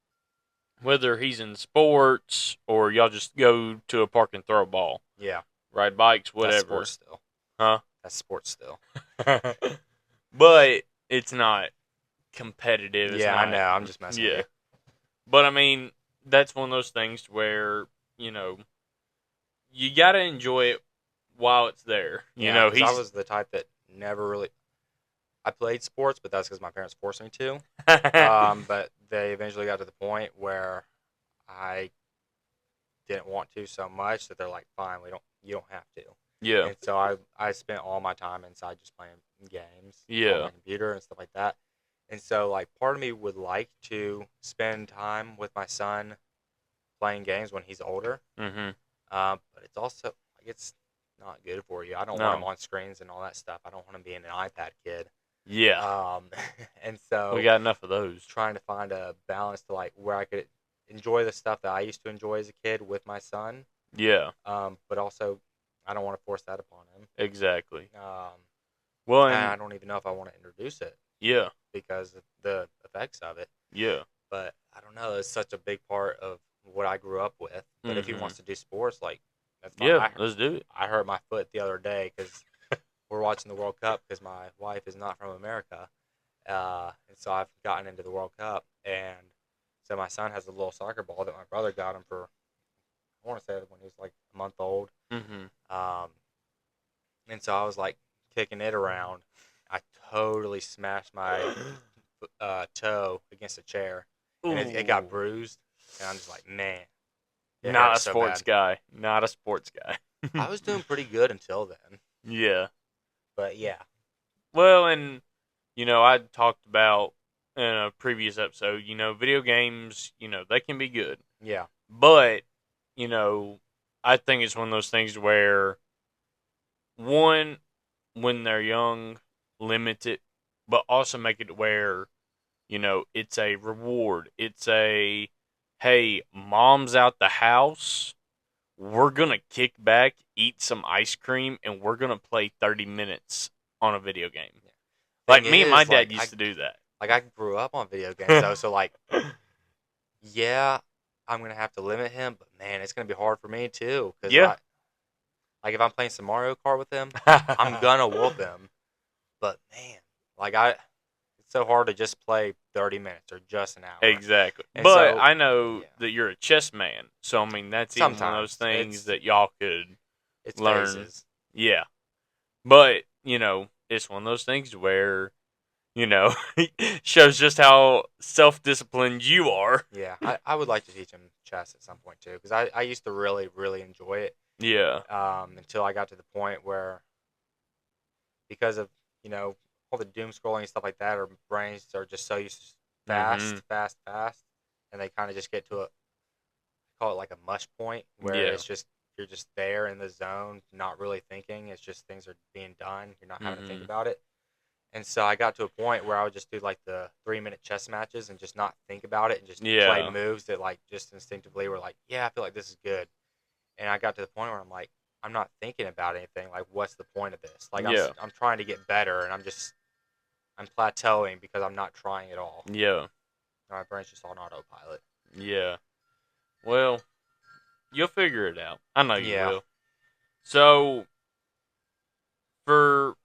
Whether he's in sports or y'all just go to a park and throw a ball, Yeah, ride bikes, that's whatever. sports still. Huh? That's sports still. But it's not competitive. It's Yeah, I not. know. I'm just messing with Yeah. you. But I mean, that's one of those things where, you know, you got to enjoy it while it's there. Yeah, because I He's. was the type that never really. I played sports, but that's because my parents forced me to. But they eventually got to the point where I didn't want to so much that they're like, "Fine, you don't have to." Yeah. And so I spent all my time inside just playing games on Yeah. my computer and stuff like that. And so like part of me would like to spend time with my son playing games when he's older. Mm-hmm. But it's also like it's not good for you. I don't want him No. on screens and all that stuff. I don't want him being an iPad kid. Yeah. And We so got enough of those. trying to find a balance to like where I could enjoy the stuff that I used to enjoy as a kid with my son. Yeah. But also I don't want to force that upon him. Exactly. Um, Well, and I and don't even know if I want to introduce it yeah. because of the effects of it. Yeah. But I don't know. It's such a big part of what I grew up with. But if he Mm-hmm. wants to do sports, like that's fine. Yeah. Let's do it. I hurt my foot the other day because we're watching the World Cup because my wife is not from America, and so I've gotten into the World Cup, and so my son has a little soccer ball that my brother got him for. I want to say when he was like a month old, Mm-hmm. um, and so I was like kicking it around. I totally smashed my toe against a chair, and it got Ooh. bruised, and I'm just like, man, it Not a hurts so sports bad. guy. Not a sports guy. I was doing pretty good until then, Yeah. but yeah, Well, and I talked about in a previous episode, video games, they can be good. yeah, But, I think it's one of those things where one, when they're young, limit it, but also make it where, it's a reward. It's a hey, mom's out the house. We're going to kick back, eat some ice cream, and we're going to play 30 minutes on a video game. yeah. Like, Thing me and my is, dad used to do that. like I grew up on video games though, so like, yeah, I'm gonna have to limit him, but man, it's gonna be hard for me too, cause Yeah. like if I'm playing some Mario Kart with him, I'm gonna whoop him, but man, like it's so hard to just play 30 minutes or just an hour. Exactly. And But so, I know yeah, that you're a chess man. So, I mean, that's even one of those sometimes things that y'all could it's learn. phases. Yeah. But, it's one of those things where, shows just how self-disciplined you are. Yeah, I would like to teach him chess at some point too, because I used to really really enjoy it. Yeah. Until I got to the point where, because of all the doom scrolling and stuff like that, our brains are just so used to fast, Mm-hmm. fast, fast, and they kind of just get to call it like a mush point where Yeah. it's just you're just there in the zone, not really thinking. It's just things are being done. You're not having to think Mm-hmm. about it. And so I got to a point where I would just do like the 3 minute chess matches and just not think about it and just play Yeah. moves that like just instinctively were like, yeah, I feel like this is good. And I got to the point where I'm like, I'm not thinking about anything. Like, what's the point of this? Like, Yeah. I'm trying to get better, and I'm plateauing because I'm not trying at all. Yeah. My brain's just on autopilot. Yeah. Well, you'll figure it out. I know you Yeah. will. So, for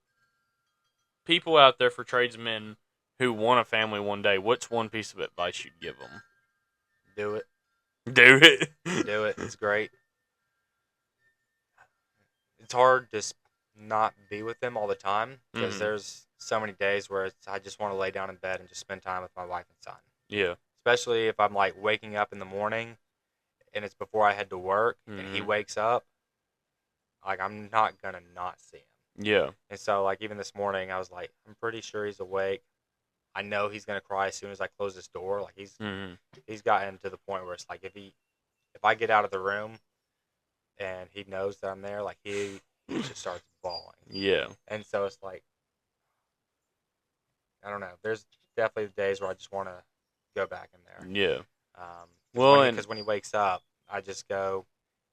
people out there, for tradesmen who want a family one day, what's one piece of advice you'd give them? Do it. Do it. Do it. It's great. It's hard to not be with them all the time because Mhm. there's so many days where I just want to lay down in bed and just spend time with my wife and son. Yeah. Especially if I'm like waking up in the morning and it's before I head to work and he Mhm. wakes up, like I'm not gonna not see him. Yeah. And so like even this morning I was like, I'm pretty sure he's awake. I know he's gonna cry as soon as I close this door. Like Mhm. he's gotten to the point where it's like if I get out of the room and he knows that I'm there, like he just starts bawling. Yeah. And so it's like I don't know. There's definitely days where I just want to go back in there. Yeah. Because Well, and when he wakes up, I just go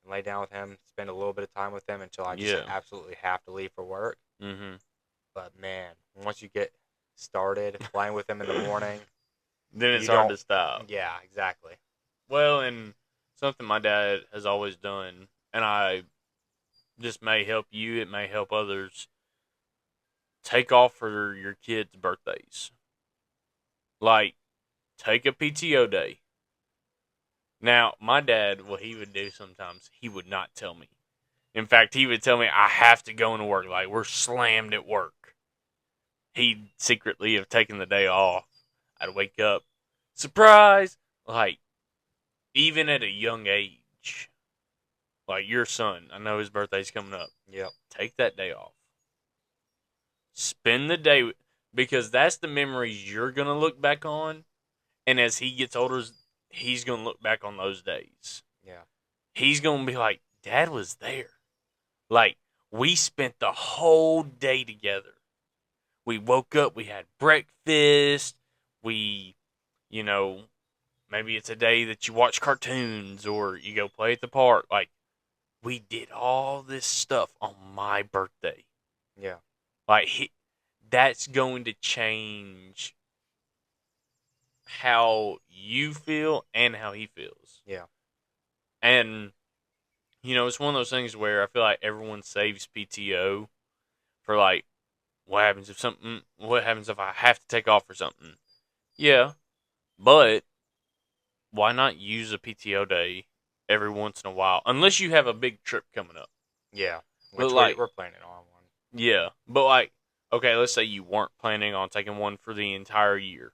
and lay down with him, spend a little bit of time with him until I just yeah. absolutely have to leave for work. Mhm. But man, once you get started playing with him in the morning, Then it's you hard don't. to stop. Yeah, exactly. Well, and something my dad has always done, and I this may help you, it may help others. Take off for your kids' birthdays. Like, take a PTO day. Now, my dad, what he would do sometimes, he would not tell me. In fact, he would tell me I have to go into work. Like, we're slammed at work. He'd secretly have taken the day off. I'd wake up, surprise! Like, even at a young age, like your son, I know his birthday's coming up. Yep. Take that day off. Spend the day, because that's the memories you're going to look back on. And as he gets older, he's going to look back on those days. Yeah. He's going to be like, Dad was there. Like, we spent the whole day together. We woke up, we had breakfast, we, you know, maybe it's a day that you watch cartoons or you go play at the park. Like, we did all this stuff on my birthday. Yeah. Like, that's going to change how you feel and how he feels. Yeah. And, it's one of those things where I feel like everyone saves PTO for, like, what happens if I have to take off for something? Yeah, but why not use a PTO day every once in a while? Unless you have a big trip coming up. Yeah. But Which like, we're planning on one. yeah, but like, okay, let's say you weren't planning on taking one for the entire year.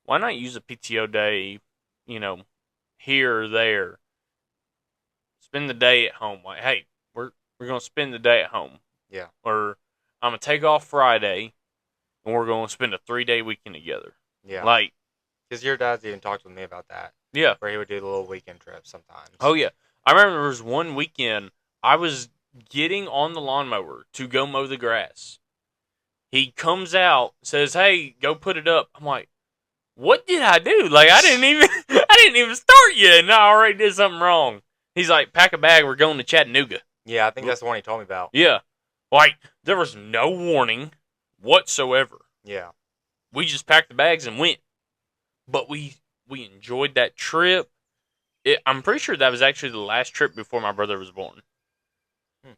Why not use a PTO day, you know, here or there? Spend the day at home. Like, hey, we're gonna spend the day at home. Yeah. Or I'm gonna take off Friday and we're gonna spend a 3-day weekend together. Yeah. Like, Because your dad's even talked with me about that. yeah. Where he would do the little weekend trips sometimes. Oh yeah. I remember there was one weekend I was getting on the lawnmower to go mow the grass. He comes out, says, "Hey, go put it up." I'm like, "What did I do? Like, I didn't even I didn't even start yet, and I already did something wrong." He's like, "Pack a bag. We're going to Chattanooga." Yeah, I think that's the one he told me about. Yeah. Like, there was no warning whatsoever. Yeah. We just packed the bags and went. But we enjoyed that trip. I'm pretty sure that was actually the last trip before my brother was born.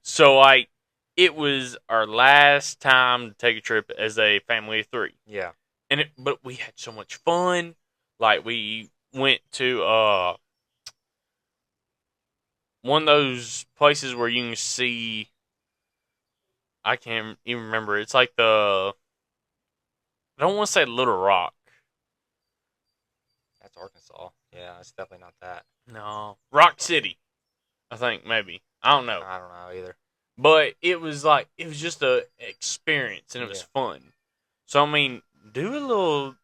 So, like, it was our last time to take a trip as a family of 3. Yeah. But we had so much fun. Like, we went to one of those places where you can see. I can't even remember. It's like I don't want to say Little Rock. That's Arkansas. Yeah, it's definitely not that. No, Rock City. I think maybe. I don't know. I don't know either. But it was just a experience and it was fun. So I mean, do a little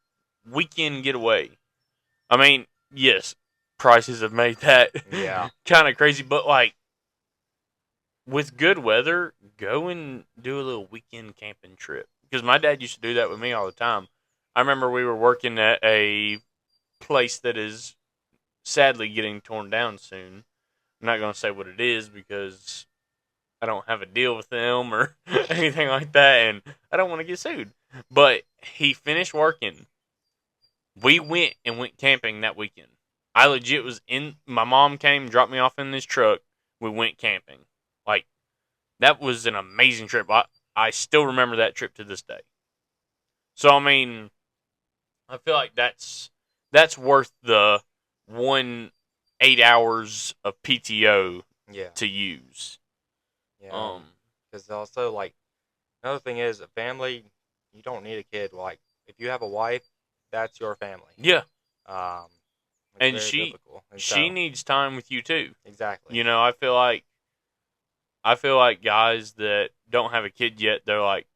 weekend getaway. I mean, yes, prices have made that kind of crazy, but like with good weather, go and do a little weekend camping trip. Because my dad used to do that with me all the time. I remember we were working at a place that is sadly getting torn down soon. I'm not going to say what it is because I don't have a deal with them or anything like that, and I don't want to get sued. But he finished working. We went camping that weekend. I legit was my mom came, dropped me off in this truck. We went camping. Like, that was an amazing trip. I still remember that trip to this day. So, I mean, I feel like that's worth the 8 hours of PTO to use. Yeah. Because also, like, another thing is, a family, you don't need a kid. Like, if you have a wife, that's your family. Yeah. And she needs time with you too. Exactly. I feel like guys that don't have a kid yet, they're like,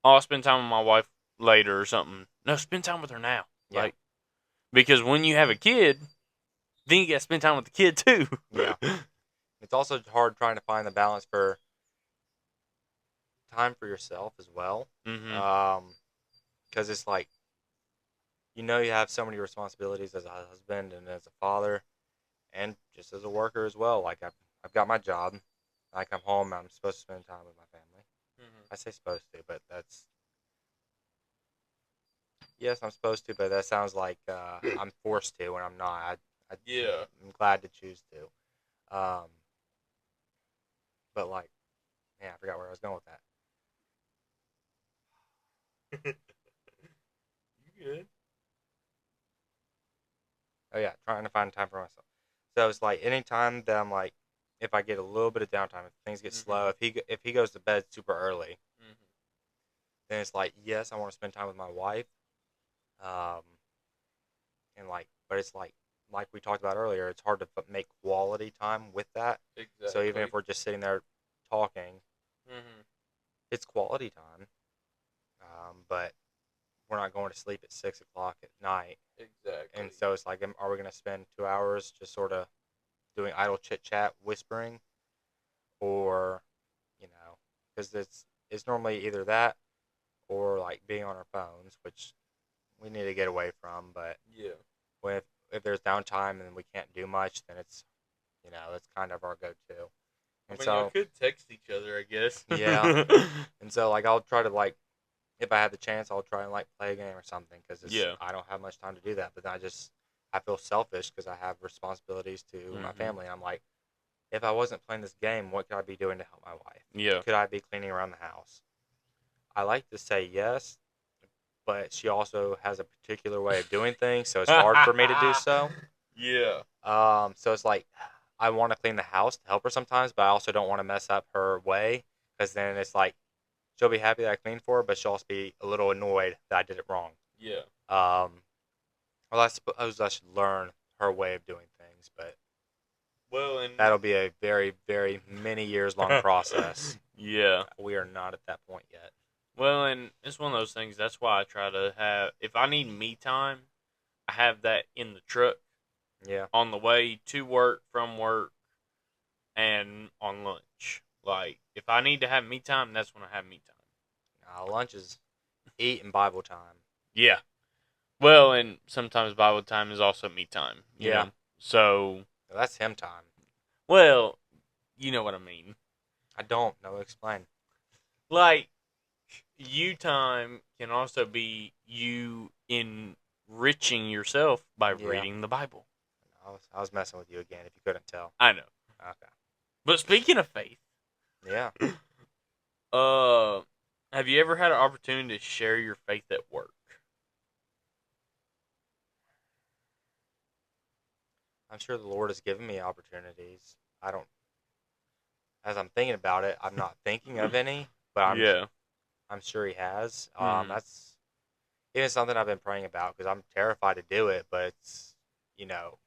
"Oh, I'll spend time with my wife later or something." No, spend time with her now. Yeah. Like, because when you have a kid, then you got to spend time with the kid too. Yeah. It's also hard trying to find the balance for time for yourself as well. Mm-hmm. Because it's like, you have so many responsibilities as a husband and as a father and just as a worker as well. Like, I've got my job. I come home, I'm supposed to spend time with my family. Mm-hmm. I say supposed to, but yes, I'm supposed to, but that sounds like I'm forced to when I'm not. Yeah. I'm glad to choose to. But like, yeah, I forgot where I was going with that. You good? Oh yeah, trying to find time for myself. So it's like anytime that I'm like, if I get a little bit of downtime, if things get Mm-hmm. slow, if he goes to bed super early, Mm-hmm. then it's like, yes, I want to spend time with my wife. Um, and like, but it's like we talked about earlier, it's hard to make quality time with that. So even Exactly. if we're just sitting there talking, Mm-hmm. it's quality time. But we're not going to sleep at 6 o'clock at night, and Exactly. so it's like, are we going to spend 2 hours just sort of doing idle chit chat, whispering, or because it's normally either that or like being on our phones, which we need to get away from. But Yeah. when if there's downtime and we can't do much, then that's kind of our go-to. And I mean, y'all so could text each other, I guess. yeah, and so like I'll try to like if I have the chance, I'll try and like play a game or something because Yeah. I don't have much time to do that. But then I feel selfish because I have responsibilities to my Mm-hmm. family. And I'm like, if I wasn't playing this game, what could I be doing to help my wife? Yeah. Could I be cleaning around the house? I like to say yes, but she also has a particular way of doing things, so it's hard for me to do so. Yeah. So it's like I want to clean the house to help her sometimes, but I also don't want to mess up her way because then it's like she'll be happy that I cleaned for her, but she'll also be a little annoyed that I did it wrong. Yeah. Um, well, I suppose I should learn her way of doing things, but Well, and that'll be a very, very many years long process. yeah. We are not at that point yet. Well, and it's one of those things. That's why I try to have. If I need me time, I have that in the truck Yeah. on the way to work, from work, and on lunch. Like, if I need to have me time, that's when I have me time. Lunch is eat and Bible time. Yeah. Well, and sometimes Bible time is also me time. You Yeah. know. So, That's him time. well, you know what I mean. I don't know. Explain. Like, you time can also be you enriching yourself by Yeah. reading the Bible. I was messing with you again if you couldn't tell. I know. Okay. But speaking of faith, Yeah. uh, have you ever had an opportunity to share your faith at work? I'm sure the Lord has given me opportunities. I don't as I'm thinking about it, I'm not thinking of any, but Yeah. I'm sure he has. Hmm. That's even something I've been praying about because I'm terrified to do it, but you know,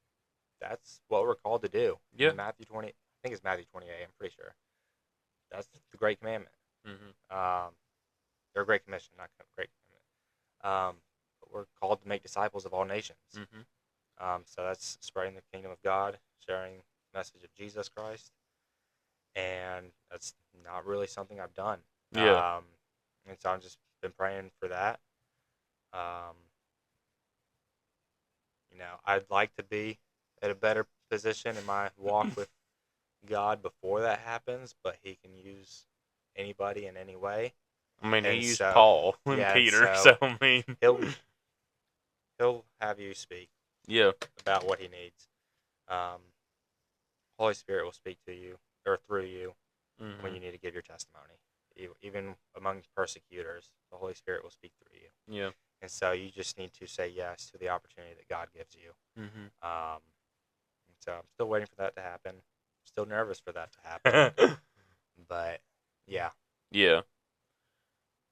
that's what we're called to do. Yeah. Matthew 20, I think it's Matthew 28, I'm pretty sure. That's the great commandment. Hmm. Um, or great commission, not great commandment. But we're called to make disciples of all nations. Hmm. So that's spreading the kingdom of God, sharing the message of Jesus Christ, and that's not really something I've done. Yeah. And so I've just been praying for that. Um, I'd like to be at a better position in my walk with God before that happens, but He can use anybody in any way, I mean, he and used so Paul and yeah, and Peter, so so I mean, He'll He'll have you speak yeah. about what He needs. Um, Holy Spirit will speak to you or through you when Hmm. you need to give your testimony. Even among persecutors, the Holy Spirit will speak through you. Yeah. And so you just need to say yes to the opportunity that God gives you. Hmm. And so I'm still waiting for that to happen. Still nervous for that to happen. But yeah. Yeah.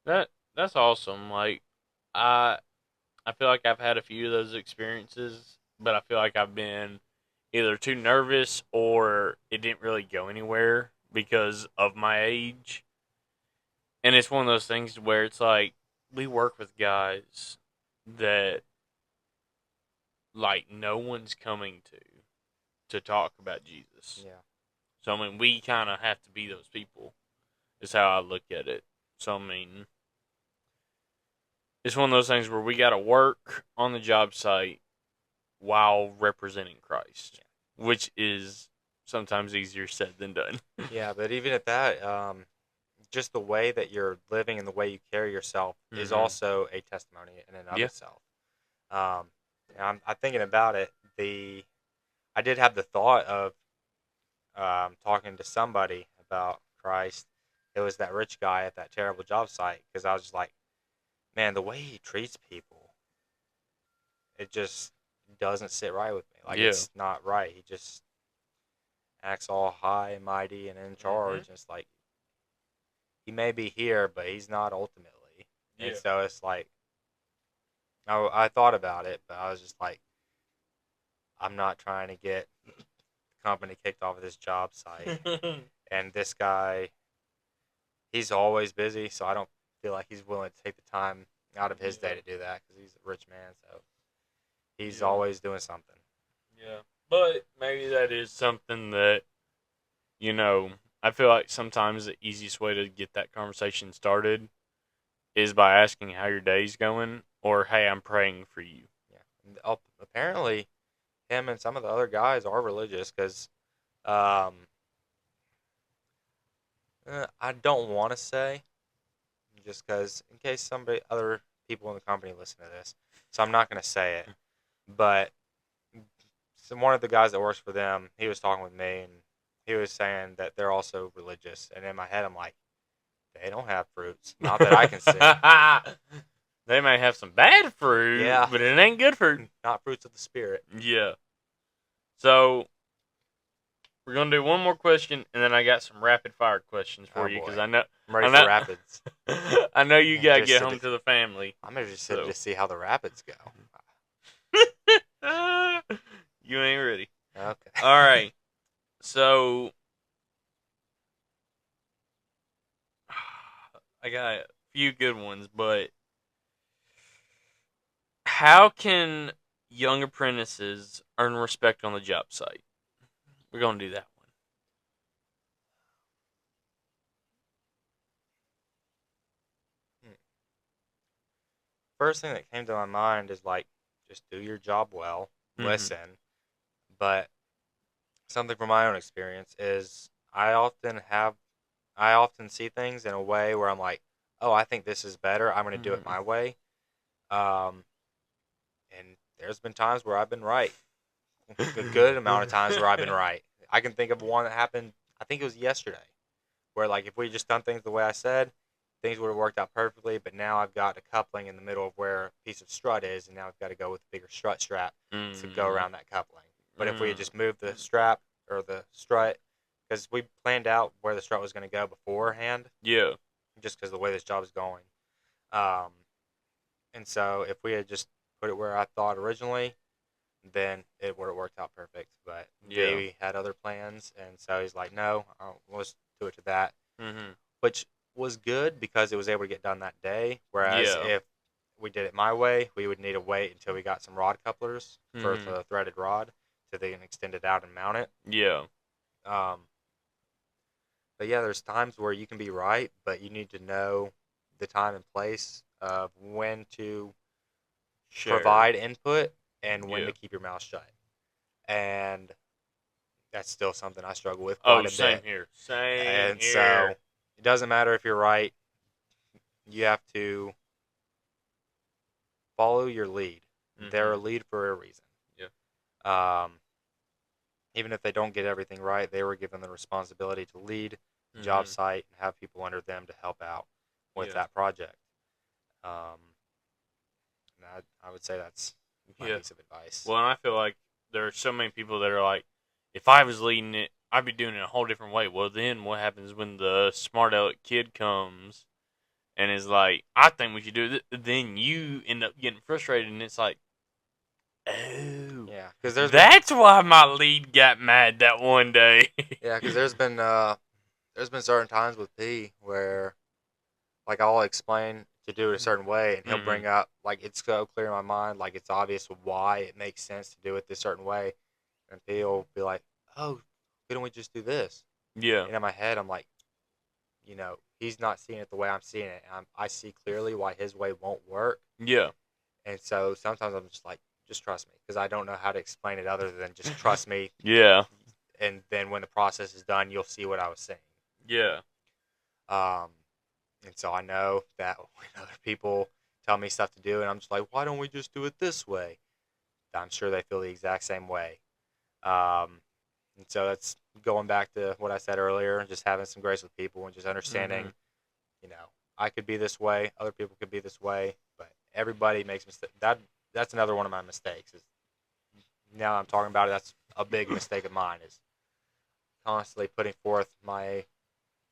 That's awesome. Like, I I feel like I've had a few of those experiences, but I feel like I've been either too nervous or it didn't really go anywhere because of my age. And it's one of those things where it's like we work with guys that like no one's coming to talk about Jesus. Yeah. So I mean, we kind of have to be those people. Is how I look at it. So I mean, it's one of those things where we got to work on the job site while representing Christ, which is sometimes easier said than done. Yeah, but even at that, just the way that you're living and the way you carry yourself is also a testimony in and of Yeah. itself. And I'm thinking about it. I did have the thought of talking to somebody about Christ. It was that rich guy at that terrible job site because I was just like, man, the way he treats people, it just doesn't sit right with me. Like Yeah. it's not right. He just acts all high and mighty and in charge. It's like he may be here, but he's not ultimately. Yeah. And so it's like I thought about it, but I was just like, I'm not trying to get the company kicked off of this job site. And this guy, he's always busy, so I don't feel like he's willing to take the time out of his day to do that because he's a rich man. So he's always doing something. Yeah. But maybe that is something that, I feel like sometimes the easiest way to get that conversation started is by asking how your day's going or, hey, I'm praying for you. Yeah. And apparently, him and some of the other guys are religious because I don't want to say just because in case other people in the company listen to this, so I'm not going to say it. But one of the guys that works for them, he was talking with me and he was saying that they're also religious. And in my head, I'm like, they don't have fruits, not that I can see. They may have some bad fruit, Yeah. but it ain't good fruit. Not fruits of the spirit. Yeah. So we're gonna do one more question, and then I got some rapid fire questions for you because I know I'm ready for rapids. I know you gotta get home to the family. I'm interested to see how the rapids go. You ain't ready. Okay. All right. So I got a few good ones, but how can young apprentices earn respect on the job site? We're gonna do that one. First thing that came to my mind is like, just do your job well, listen. But something from my own experience is I often see things in a way where I'm like, oh, I think this is better. I'm going to do it my way. And there's been times where I've been right. A good amount of times where I've been right. I can think of one that happened, I think it was yesterday, where like if we just done things the way I said, things would have worked out perfectly. But now I've got a coupling in the middle of where a piece of strut is, and now I've got to go with a bigger strut strap to go around that coupling. But if we had just moved the strap or the strut, because we planned out where the strut was going to go beforehand. Yeah. Just because of the way this job is going. And so if we had just put it where I thought originally, then it would have worked out perfect. But Davey had other plans, and so he's like, no, let's do it to that. Which was good because it was able to get done that day. Whereas if we did it my way, we would need to wait until we got some rod couplers for the threaded rod to then extend it out and mount it. Yeah. But yeah, there's times where you can be right, but you need to know the time and place of when to provide input and when to keep your mouth shut. And that's still something I struggle with quite a bit. Same here. And so it doesn't matter if you're right. You have to follow your lead. They're a lead for a reason. Yeah. Even if they don't get everything right, they were given the responsibility to lead the job site and have people under them to help out with that project. And I would say that's my piece of advice. Well, and I feel like there are so many people that are like, if I was leading it, I'd be doing it a whole different way. Well, then what happens when the smart aleck kid comes and is like, I think we should do this? Then you end up getting frustrated, and it's like, oh, yeah, because that's why my lead got mad that one day. Yeah, because there's been certain times with P where, like, I'll explain to do it a certain way, and he'll Mm-hmm. bring up like it's so clear in my mind, like it's obvious why it makes sense to do it this certain way, and he'll be like, "Oh, why don't we just do this?" Yeah. And in my head, I'm like, he's not seeing it the way I'm seeing it. And I see clearly why his way won't work, Yeah. and so sometimes I'm just like, just trust me, because I don't know how to explain it other than just trust me, Yeah. and then when the process is done, you'll see what I was saying. Yeah. Um, and so I know that when other people tell me stuff to do, and I'm just like, why don't we just do it this way? I'm sure they feel the exact same way. Um, and so that's going back to what I said earlier, just having some grace with people and just Mm-hmm. understanding, you know, I could be this way, other people could be this way, but everybody makes mistakes. That's another one of my mistakes. Is now I'm talking about it. That's a big mistake of mine. Is constantly putting forth my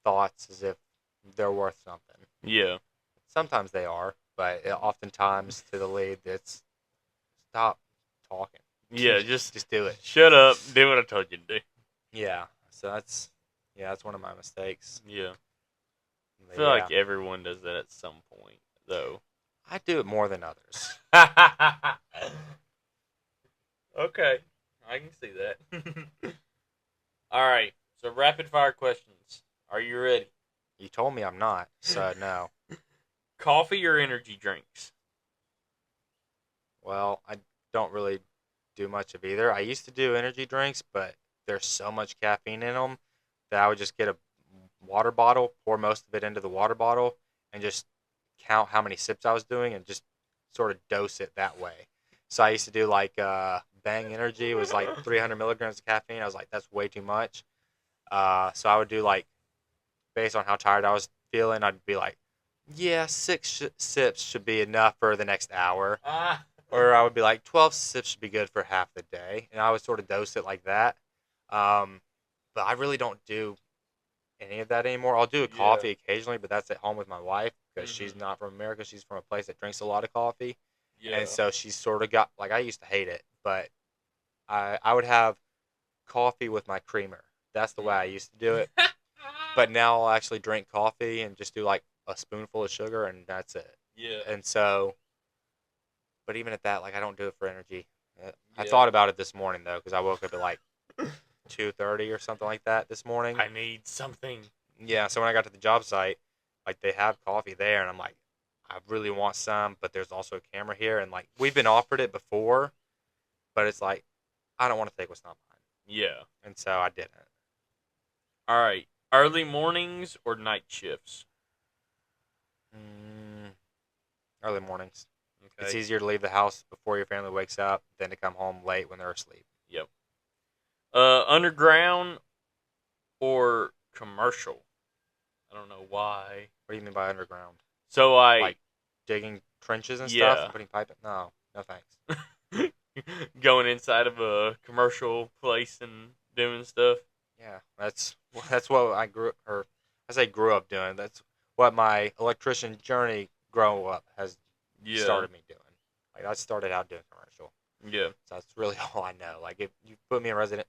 thoughts as if they're worth something. Yeah. Sometimes they are, but oftentimes to the lead, it's stop talking. Yeah. Just Just do it. shut up. Do what I told you to do. Yeah. So that's one of my mistakes. Yeah. I But feel yeah, like everyone does that at some point, though. I do it more than others. Okay. I can see that. All right. So rapid fire questions. Are you ready? You told me I'm not, so no. Coffee or energy drinks? Well, I don't really do much of either. I used to do energy drinks, but there's so much caffeine in them that I would just get a water bottle, pour most of it into the water bottle, and just count how many sips I was doing and just sort of dose it that way. So I used to do like Bang Energy was like 300 milligrams of caffeine. I was like, that's way too much. So I would do like based on how tired I was feeling, I'd be like, yeah, sips should be enough for the next hour. Ah. Or I would be like, 12 sips should be good for half the day. And I would sort of dose it like that. Um, but I really don't do any of that anymore. I'll do a Yeah. coffee occasionally, but that's at home with my wife because she's Mhm. not from America. She's from a place that drinks a lot of coffee. And Yeah. so she's sort of got, like, I used to hate it, but I would have coffee with my creamer. That's the way I used to do it. But now I'll actually drink coffee and just do like a spoonful of sugar and that's it. Yeah. And so, but even at that, like I don't do it for energy. I Yeah. thought about it this morning though, because I woke up at like 2:30 or something like that this morning. I need something. Yeah, so when I got to the job site, like they have coffee there, and I'm like, I really want some, but there's also a camera here, and like we've been offered it before, but it's like I don't want to take what's not mine, Yeah. and so I didn't. All right. Early mornings or night shifts? Mm, early mornings. It's Okay. easier to leave the house before your family wakes up than to come home late when they're asleep. Yep. Underground or commercial? I don't know why. What do you mean by underground? So I, Like digging trenches and stuff yeah, and putting pipe in? No, no thanks. going inside of a commercial place and doing stuff. Yeah, that's what I grew or I say grew up doing. That's what my electrician journey growing up has Yeah. started me doing. Like I started out doing commercial, Yeah. so that's really all I know. Like if you put me in resident,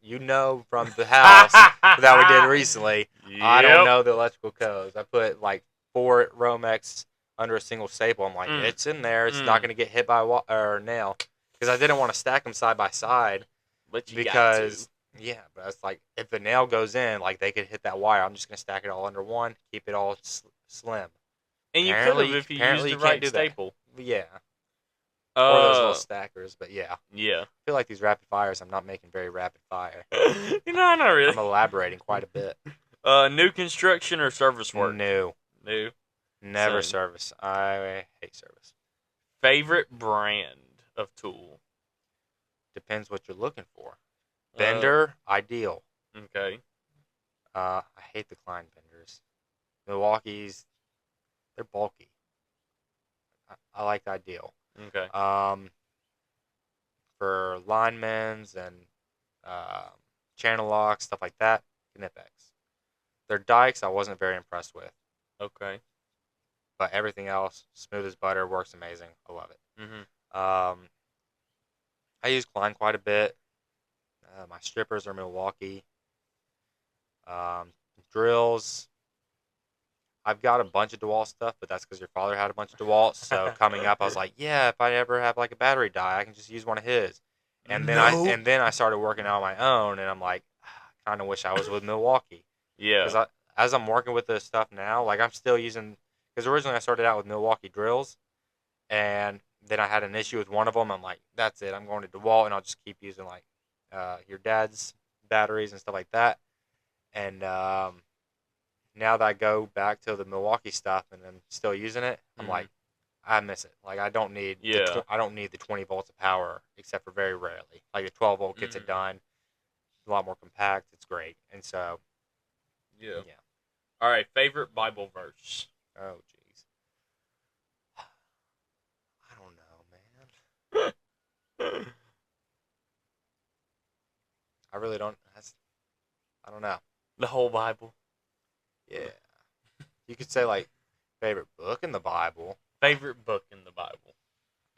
from the house that we did recently, I don't Yep. know the electrical codes. I put like 4 Romex under a single staple. I'm like, Mm. it's in there. It's not Mm. going to get hit by or nail because I didn't want to stack them side by side But you got to. because yeah, but it's like if the nail goes in, like they could hit that wire. I'm just gonna stack it all under one, keep it all slim. And you could have if you used Apparently the you can't right do that. staple. Yeah, or those little Uh, stackers. But yeah, I yeah. feel like these rapid fires. I'm not making very rapid fire. Not really. I'm elaborating quite a bit. New construction or service work? No, New. never Same. service. I hate service. Favorite brand of tool? Depends what you're looking for. Uh, Bender, ideal. okay. I hate the Klein benders. Milwaukee's, they're bulky. I like the ideal. Okay. Um, for linemen's and um channel locks, stuff like that, Knipex. Their dikes I wasn't very impressed with, Okay. but everything else, smooth as butter, works amazing. I love it. Mhm. Um, I use Klein quite a bit. My strippers are Milwaukee. Um, drills, I've got a bunch of DeWalt stuff, but that's because your father had a bunch of DeWalts. So coming up, I was like, yeah, if I ever have like a battery die, I can just use one of his. No. And then I started working on my own, and I'm like, kind of wish I was with Milwaukee Yeah. because as I'm working with this stuff now, like I'm still using because originally I started out with Milwaukee drills, and then I had an issue with one of them. I'm like, that's it, I'm going to DeWalt, and I'll just keep using like your dad's batteries and stuff like that. And now that I go back to the Milwaukee stuff and I'm still using it, I'm Mm. like, I miss it. Like Yeah. I don't need the 20 volts of power except for very rarely. Like the 12 volt gets it Mm. done. A lot more compact. It's great. And so Yeah. yeah. All right. Favorite Bible verse. Oh jeez. I don't know, man. I really don't. I don't know. The whole Bible. Yeah. You could say like favorite book in the Bible. Favorite book in the Bible.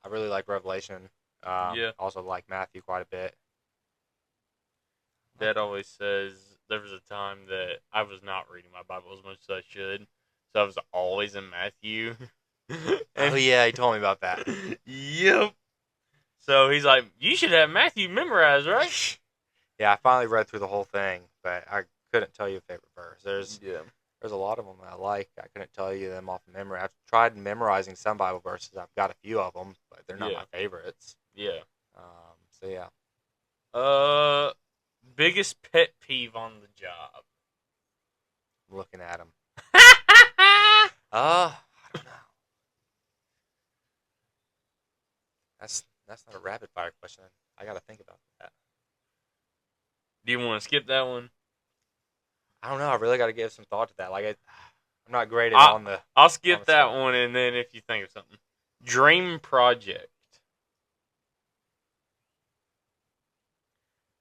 I really like Revelation. Yeah. Also like Matthew quite a bit. Dad always says there was a time that I was not reading my Bible as much as I should, so I was always in Matthew. Oh And yeah, he told me about that. yep. So he's like, "You should have Matthew memorized, right?" Yeah, I finally read through the whole thing, but I couldn't tell you a favorite verse. Yeah. There's a lot of them that I like. I couldn't tell you them off of memory. I've tried memorizing some Bible verses. I've got a few of them, but they're not Yeah. my favorites. Yeah. So yeah, Uh, biggest pet peeve on the job. I'm looking at them. I don't know. That's not a rapid fire question. I got to think about that. Do you want to skip that one? I don't know. I really got to give some thought to that. I'm not great at I I'll on skip the that spot. one, and then if you think of something, dream project.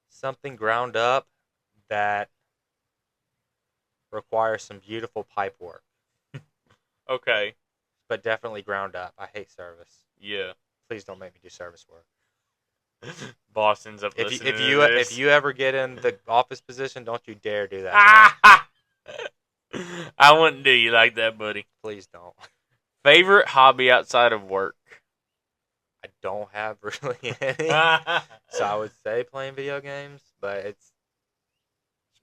Something ground up that requires some beautiful pipe work, Okay. but definitely ground up. I hate service. Yeah. Please don't make me do service work. Boss ends up listening to If this. you ever get in the office position, don't you dare do that to me. I wouldn't do you like that, buddy. Please don't. Favorite hobby outside of work? I don't have really any. So I would say playing video games, but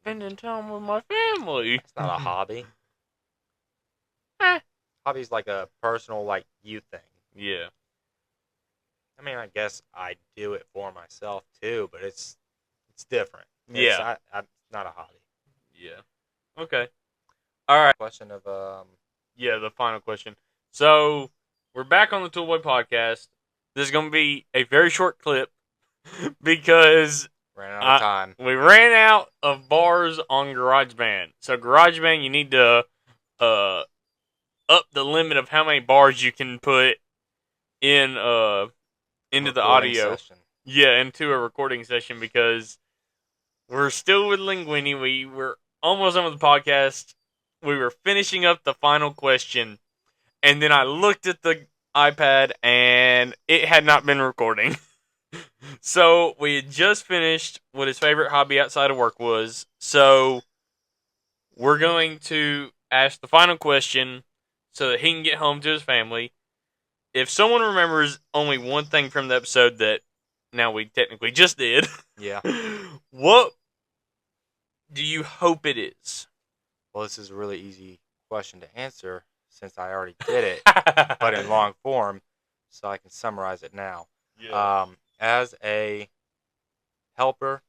Spending time with my family. it's not a hobby. Eh. Hobby's like a personal like you thing. Yeah. I mean, I guess I do it for myself too, but it's different. Yeah. It's not a hobby. Yeah. Okay. All right. Question of Yeah, the final question. So, we're back on the Toolboy podcast. This is going to be a very short clip because ran out of time. we ran out of bars on GarageBand. So, GarageBand, you need to up the limit of how many bars you can put in into the Recording audio. session. Yeah, into a recording session because we're still with Linguine. We were almost done with the podcast. We were finishing up the final question, and then I looked at the iPad, and it had not been recording. So we had just finished what his favorite hobby outside of work was. So we're going to ask the final question so that he can get home to his family. If someone remembers only one thing from the episode that now we technically just did, Yeah. what do you hope it is? Well, this is a really easy question to answer since I already did it, but in long form, so I can summarize it now. Yeah. As a helper,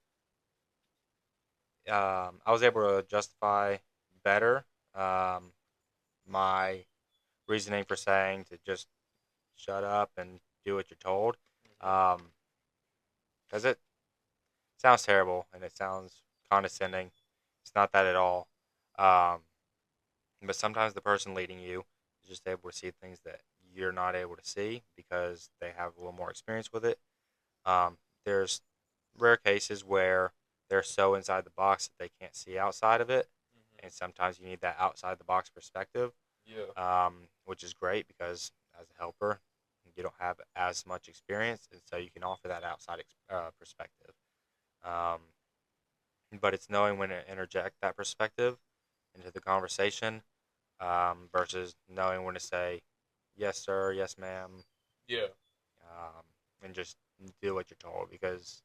I was able to justify better my reasoning for saying to just shut up and do what you're told. Because it sounds terrible and it sounds condescending. It's not that at all. But sometimes the person leading you is just able to see things that you're not able to see because they have a little more experience with it. There's rare cases where they're so inside the box that they can't see outside of it, and sometimes you need that outside the box perspective, Yeah. which is great because as a helper, you don't have as much experience, and so you can offer that outside perspective. Um, but it's knowing when to interject that perspective into the conversation, versus knowing when to say yes, sir, yes, ma'am, Yeah. and just do what you're told. Because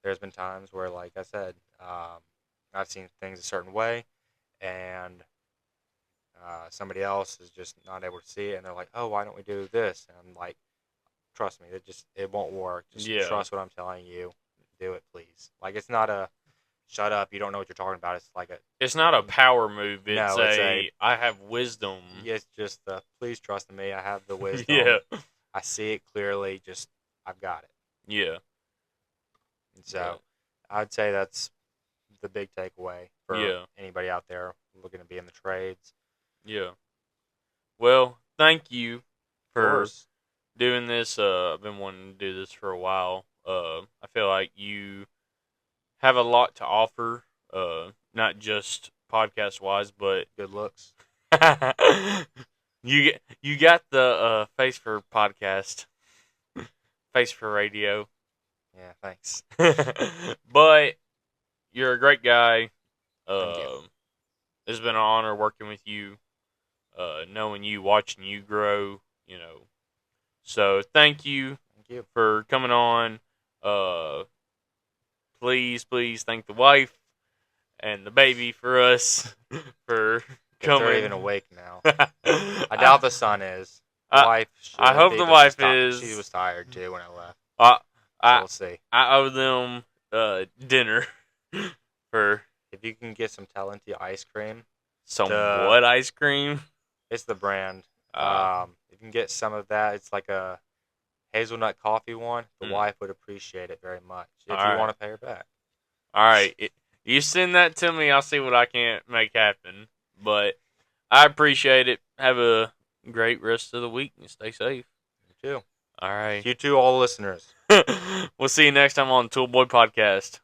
there's been times where, like I said, I've seen things a certain way, and somebody else is just not able to see it, and they're like, "Oh, why don't we do this?" And I'm like, "Trust me, it won't work. Just Yeah. trust what I'm telling you. Do it, please." Like, it's not a shut up. You don't know what you're talking about. It's like a It's not a power move. It's no. It's a I have wisdom. it's just please trust me. I have the Yeah. wisdom. I see it clearly. Just I've got it. Yeah. And so But I'd say that's the big takeaway for yeah. anybody out there looking to be in the trades. Yeah. Well, thank you Of for course, doing this. I've been wanting to do this for a while. I feel like you have a lot to offer. Not just podcast wise, but good looks. you got the face for podcast, face for radio. Yeah, thanks. But you're a great guy. Thank you. It's been an honor working with you. Knowing you, watching you grow. So thank you Thank you. for coming on. Uh, please thank the wife and the baby for us for If they're coming. even awake now, I doubt the son is. The I, wife I should hope be, the but wife she was is. tired too when I left. I So I we'll see. I owe them dinner for If you can get some Talenti ice cream, some the what ice cream. it's the brand. Uh, If you can get some of that, it's like a hazelnut coffee one. The mm, wife would appreciate it very much all if you right, want to pay her back. all right. You send that to me. I'll see what I can't make happen. But I appreciate it. Have a great rest of the week and stay safe. You too. All right. You too, all listeners. We'll see you next time on Tool Boy Podcast.